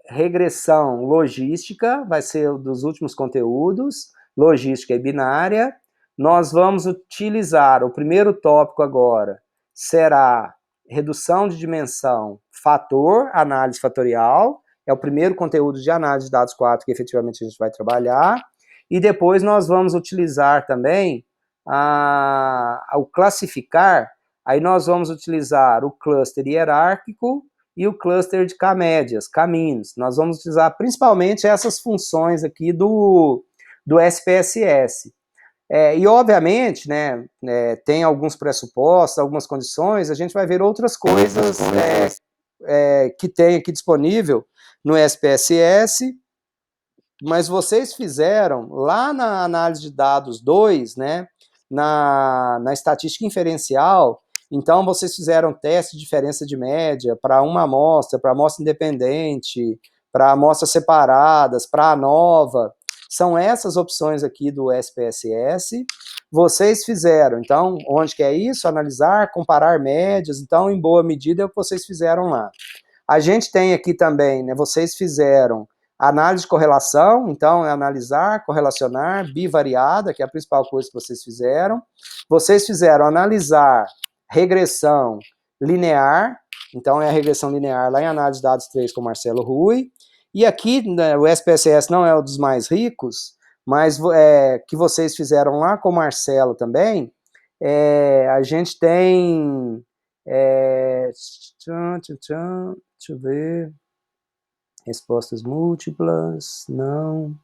regressão logística, vai ser um dos últimos conteúdos, logística e binária. Nós vamos utilizar, o primeiro tópico agora será redução de dimensão, fator, análise fatorial, é o primeiro conteúdo de análise de dados 4 que efetivamente a gente vai trabalhar, e depois nós vamos utilizar também o classificar, aí nós vamos utilizar o cluster hierárquico e o cluster de K-médias, K-means. Nós vamos utilizar principalmente essas funções aqui do SPSS. E, obviamente, né, tem alguns pressupostos, algumas condições, a gente vai ver outras coisas que tem aqui disponível no SPSS, mas vocês fizeram lá na análise de dados 2, né, na estatística inferencial, então vocês fizeram teste de diferença de média para uma amostra, para amostra independente, para amostras separadas, para a ANOVA. São essas opções aqui do SPSS. vocês fizeram. Então, onde que é isso? Analisar, comparar médias. Então, em boa medida, é o que vocês fizeram lá. A gente tem aqui também, né, vocês fizeram análise de correlação, então é analisar, correlacionar, bivariada, que é a principal coisa que vocês fizeram. Vocês fizeram analisar, regressão linear, então é a regressão linear lá em análise de dados 3 com Marcelo Rui. E aqui, né, o SPSS não é um dos mais ricos, mas que vocês fizeram lá com o Marcelo também, a gente tem... deixa eu ver... Respostas múltiplas, não...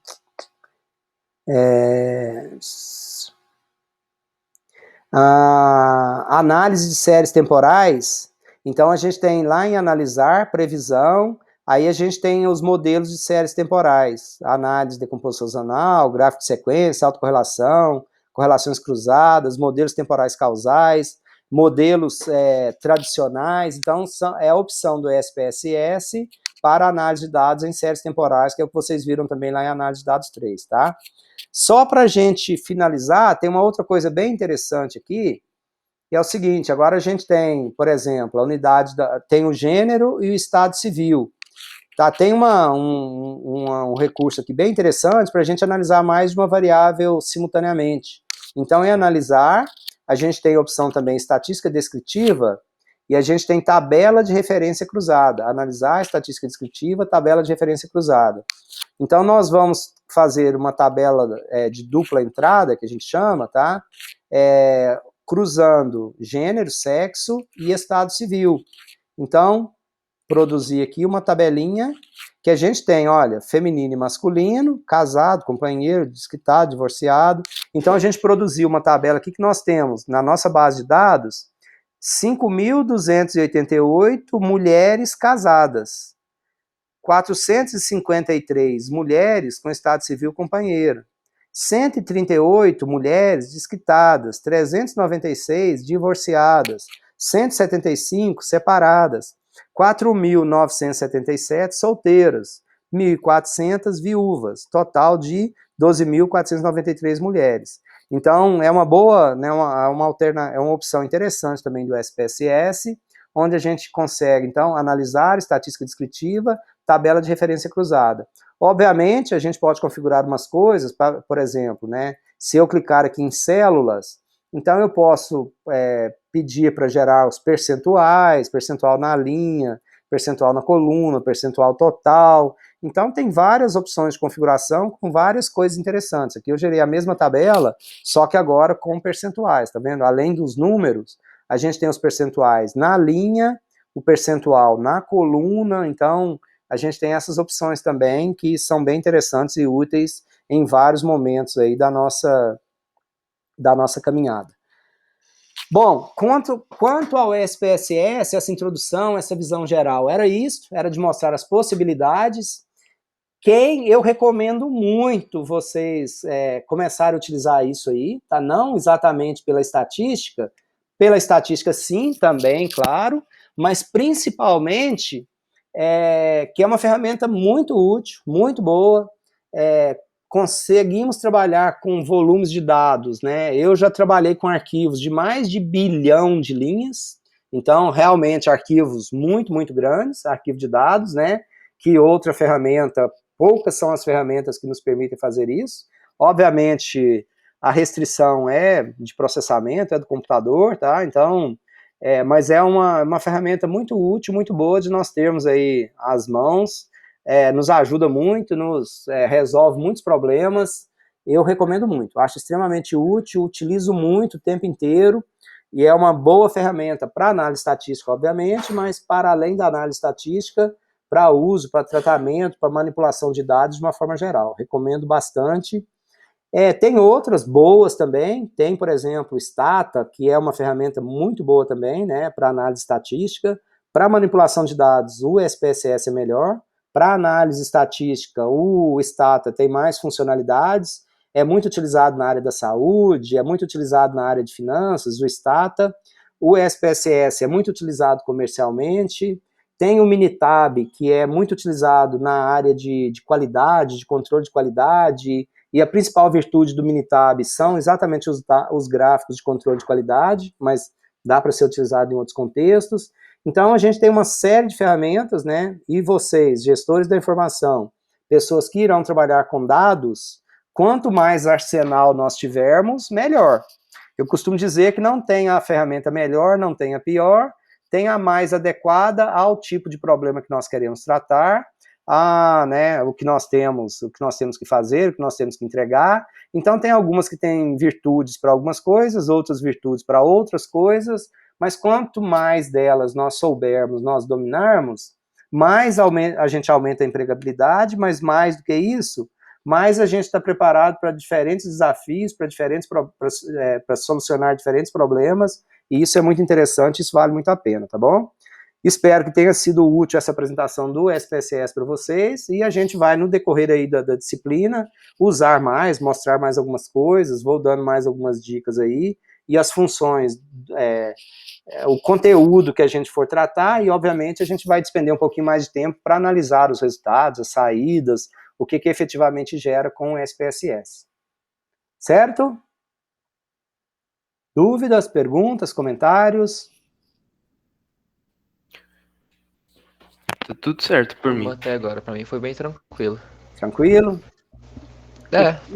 Análise de séries temporais, então a gente tem lá em analisar, previsão, aí a gente tem os modelos de séries temporais, análise de decomposição sazonal, gráfico de sequência, autocorrelação, correlações cruzadas, modelos temporais causais, modelos tradicionais, então é a opção do SPSS para análise de dados em séries temporais, que é o que vocês viram também lá em análise de dados 3, tá? Só para a gente finalizar, tem uma outra coisa bem interessante aqui, que é o seguinte, agora a gente tem, por exemplo, a unidade, tem o gênero e o estado civil, tá? Tem um recurso aqui bem interessante para a gente analisar mais de uma variável simultaneamente. Então, em analisar, a gente tem a opção também estatística descritiva, e a gente tem tabela de referência cruzada, analisar estatística descritiva, tabela de referência cruzada. Então, nós vamos fazer uma tabela de dupla entrada, que a gente chama, tá? Cruzando gênero, sexo e estado civil. Então, produzir aqui uma tabelinha que a gente tem, olha, feminino e masculino, casado, companheiro, desquitado, divorciado. Então, a gente produziu uma tabela aqui que nós temos, na nossa base de dados, 5.288 mulheres casadas, 453 mulheres com estado civil companheiro, 138 mulheres desquitadas, 396 divorciadas, 175 separadas, 4.977 solteiras, 1.400 viúvas, total de 12.493 mulheres. Então, é uma boa, né, é uma opção interessante também do SPSS, onde a gente consegue, então, analisar estatística descritiva, tabela de referência cruzada. Obviamente, a gente pode configurar umas coisas, por exemplo, né, se eu clicar aqui em células, então eu posso pedir para gerar os percentuais, percentual na linha, percentual na coluna, percentual total. Então tem várias opções de configuração com várias coisas interessantes. Aqui eu gerei a mesma tabela, só que agora com percentuais, tá vendo? Além dos números, a gente tem os percentuais na linha, o percentual na coluna, então a gente tem essas opções também que são bem interessantes e úteis em vários momentos aí da nossa caminhada. Bom, quanto ao SPSS, essa introdução, essa visão geral, era isso, era de mostrar as possibilidades. Quem eu recomendo muito vocês começarem a utilizar isso aí, tá? Não exatamente pela estatística sim, também, claro, mas principalmente que é uma ferramenta muito útil, muito boa, conseguimos trabalhar com volumes de dados, né? Eu já trabalhei com arquivos de mais de 1 bilhão de linhas, então, realmente, arquivos muito, muito grandes, arquivo de dados, né? Que outra ferramenta, poucas são as ferramentas que nos permitem fazer isso. Obviamente, a restrição é de processamento, é do computador, tá? Então, mas é uma ferramenta muito útil, muito boa de nós termos aí às mãos, nos ajuda muito, nos resolve muitos problemas, eu recomendo muito, acho extremamente útil, utilizo muito o tempo inteiro, e é uma boa ferramenta para análise estatística, obviamente, mas para além da análise estatística, para uso, para tratamento, para manipulação de dados de uma forma geral, recomendo bastante. Tem outras boas também, tem, por exemplo, o Stata, que é uma ferramenta muito boa também, né, para análise estatística, para manipulação de dados, o SPSS é melhor. Para análise estatística, o Stata tem mais funcionalidades, é muito utilizado na área da saúde, é muito utilizado na área de finanças, o Stata. O SPSS é muito utilizado comercialmente. Tem o Minitab, que é muito utilizado na área de qualidade, de controle de qualidade e a principal virtude do Minitab são exatamente os gráficos de controle de qualidade, mas dá para ser utilizado em outros contextos. Então, a gente tem uma série de ferramentas, né, e vocês, gestores da informação, pessoas que irão trabalhar com dados, quanto mais arsenal nós tivermos, melhor. Eu costumo dizer que não tem a ferramenta melhor, não tem a pior, tem a mais adequada ao tipo de problema que nós queremos tratar, né, o que nós temos que fazer, o que nós temos que entregar. Então, tem algumas que têm virtudes para algumas coisas, outras virtudes para outras coisas, mas quanto mais delas nós soubermos, nós dominarmos, mais a gente aumenta a empregabilidade, mas mais do que isso, mais a gente está preparado para diferentes desafios, para solucionar diferentes problemas, e isso é muito interessante, isso vale muito a pena, tá bom? Espero que tenha sido útil essa apresentação do SPSS para vocês, e a gente vai, no decorrer aí da disciplina, usar mais, mostrar mais algumas coisas, vou dando mais algumas dicas aí, e as funções, o conteúdo que a gente for tratar, e obviamente a gente vai despender um pouquinho mais de tempo para analisar os resultados, as saídas, o que efetivamente gera com o SPSS. Certo? Dúvidas, perguntas, comentários? Tudo certo por mim. Até agora, pra mim foi bem tranquilo. Tranquilo?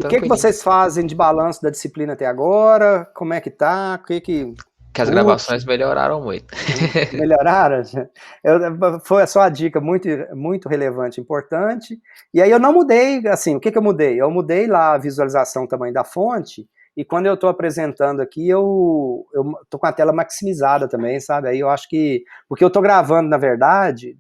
O que vocês fazem de balanço da disciplina até agora? Como é que tá? Que as gravações melhoraram muito. Melhoraram? Foi a sua dica muito, muito relevante, importante. E aí eu não mudei, assim, o que eu mudei? Eu mudei lá a visualização, o tamanho da fonte, e quando eu estou apresentando aqui, eu estou com a tela maximizada também, sabe? Aí eu acho que, porque eu estou gravando, na verdade,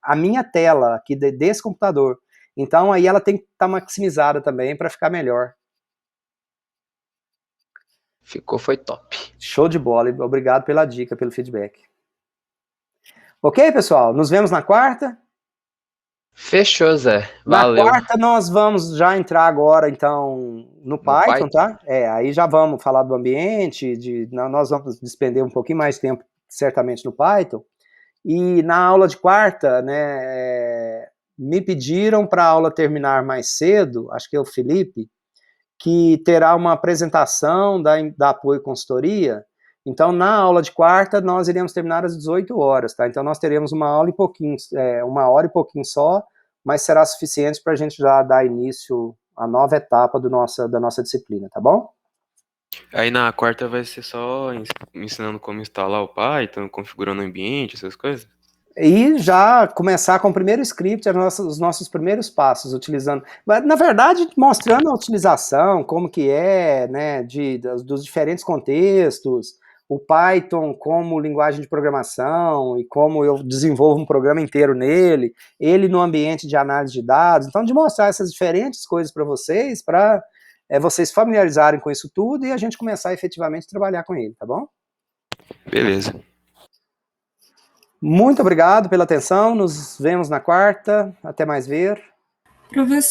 a minha tela aqui desse computador. Então aí ela tem que estar maximizada também para ficar melhor. Foi top. Show de bola, e obrigado pela dica, pelo feedback. Ok, pessoal? Nos vemos na quarta? Fechou, Zé. Valeu. Na quarta nós vamos já entrar agora, então, no Python, tá? Aí já vamos falar do ambiente, nós vamos despender um pouquinho mais de tempo, certamente, no Python. E na aula de quarta, né, me pediram para a aula terminar mais cedo, acho que é o Felipe, que terá uma apresentação da Apoio Consultoria. Então, na aula de quarta, nós iremos terminar às 18 horas, tá? Então, nós teremos uma hora e pouquinho só, mas será suficiente para a gente já dar início à nova etapa da nossa disciplina, tá bom? Aí na quarta vai ser só ensinando como instalar o Python, configurando o ambiente, essas coisas? E já começar com o primeiro script, os nossos primeiros passos, utilizando, na verdade, mostrando a utilização, como que né, dos diferentes contextos, o Python como linguagem de programação, e como eu desenvolvo um programa inteiro nele, ele no ambiente de análise de dados, então de mostrar essas diferentes coisas para vocês vocês familiarizarem com isso tudo, e a gente começar efetivamente a trabalhar com ele, tá bom? Beleza. Muito obrigado pela atenção, nos vemos na quarta, até mais ver. Professor.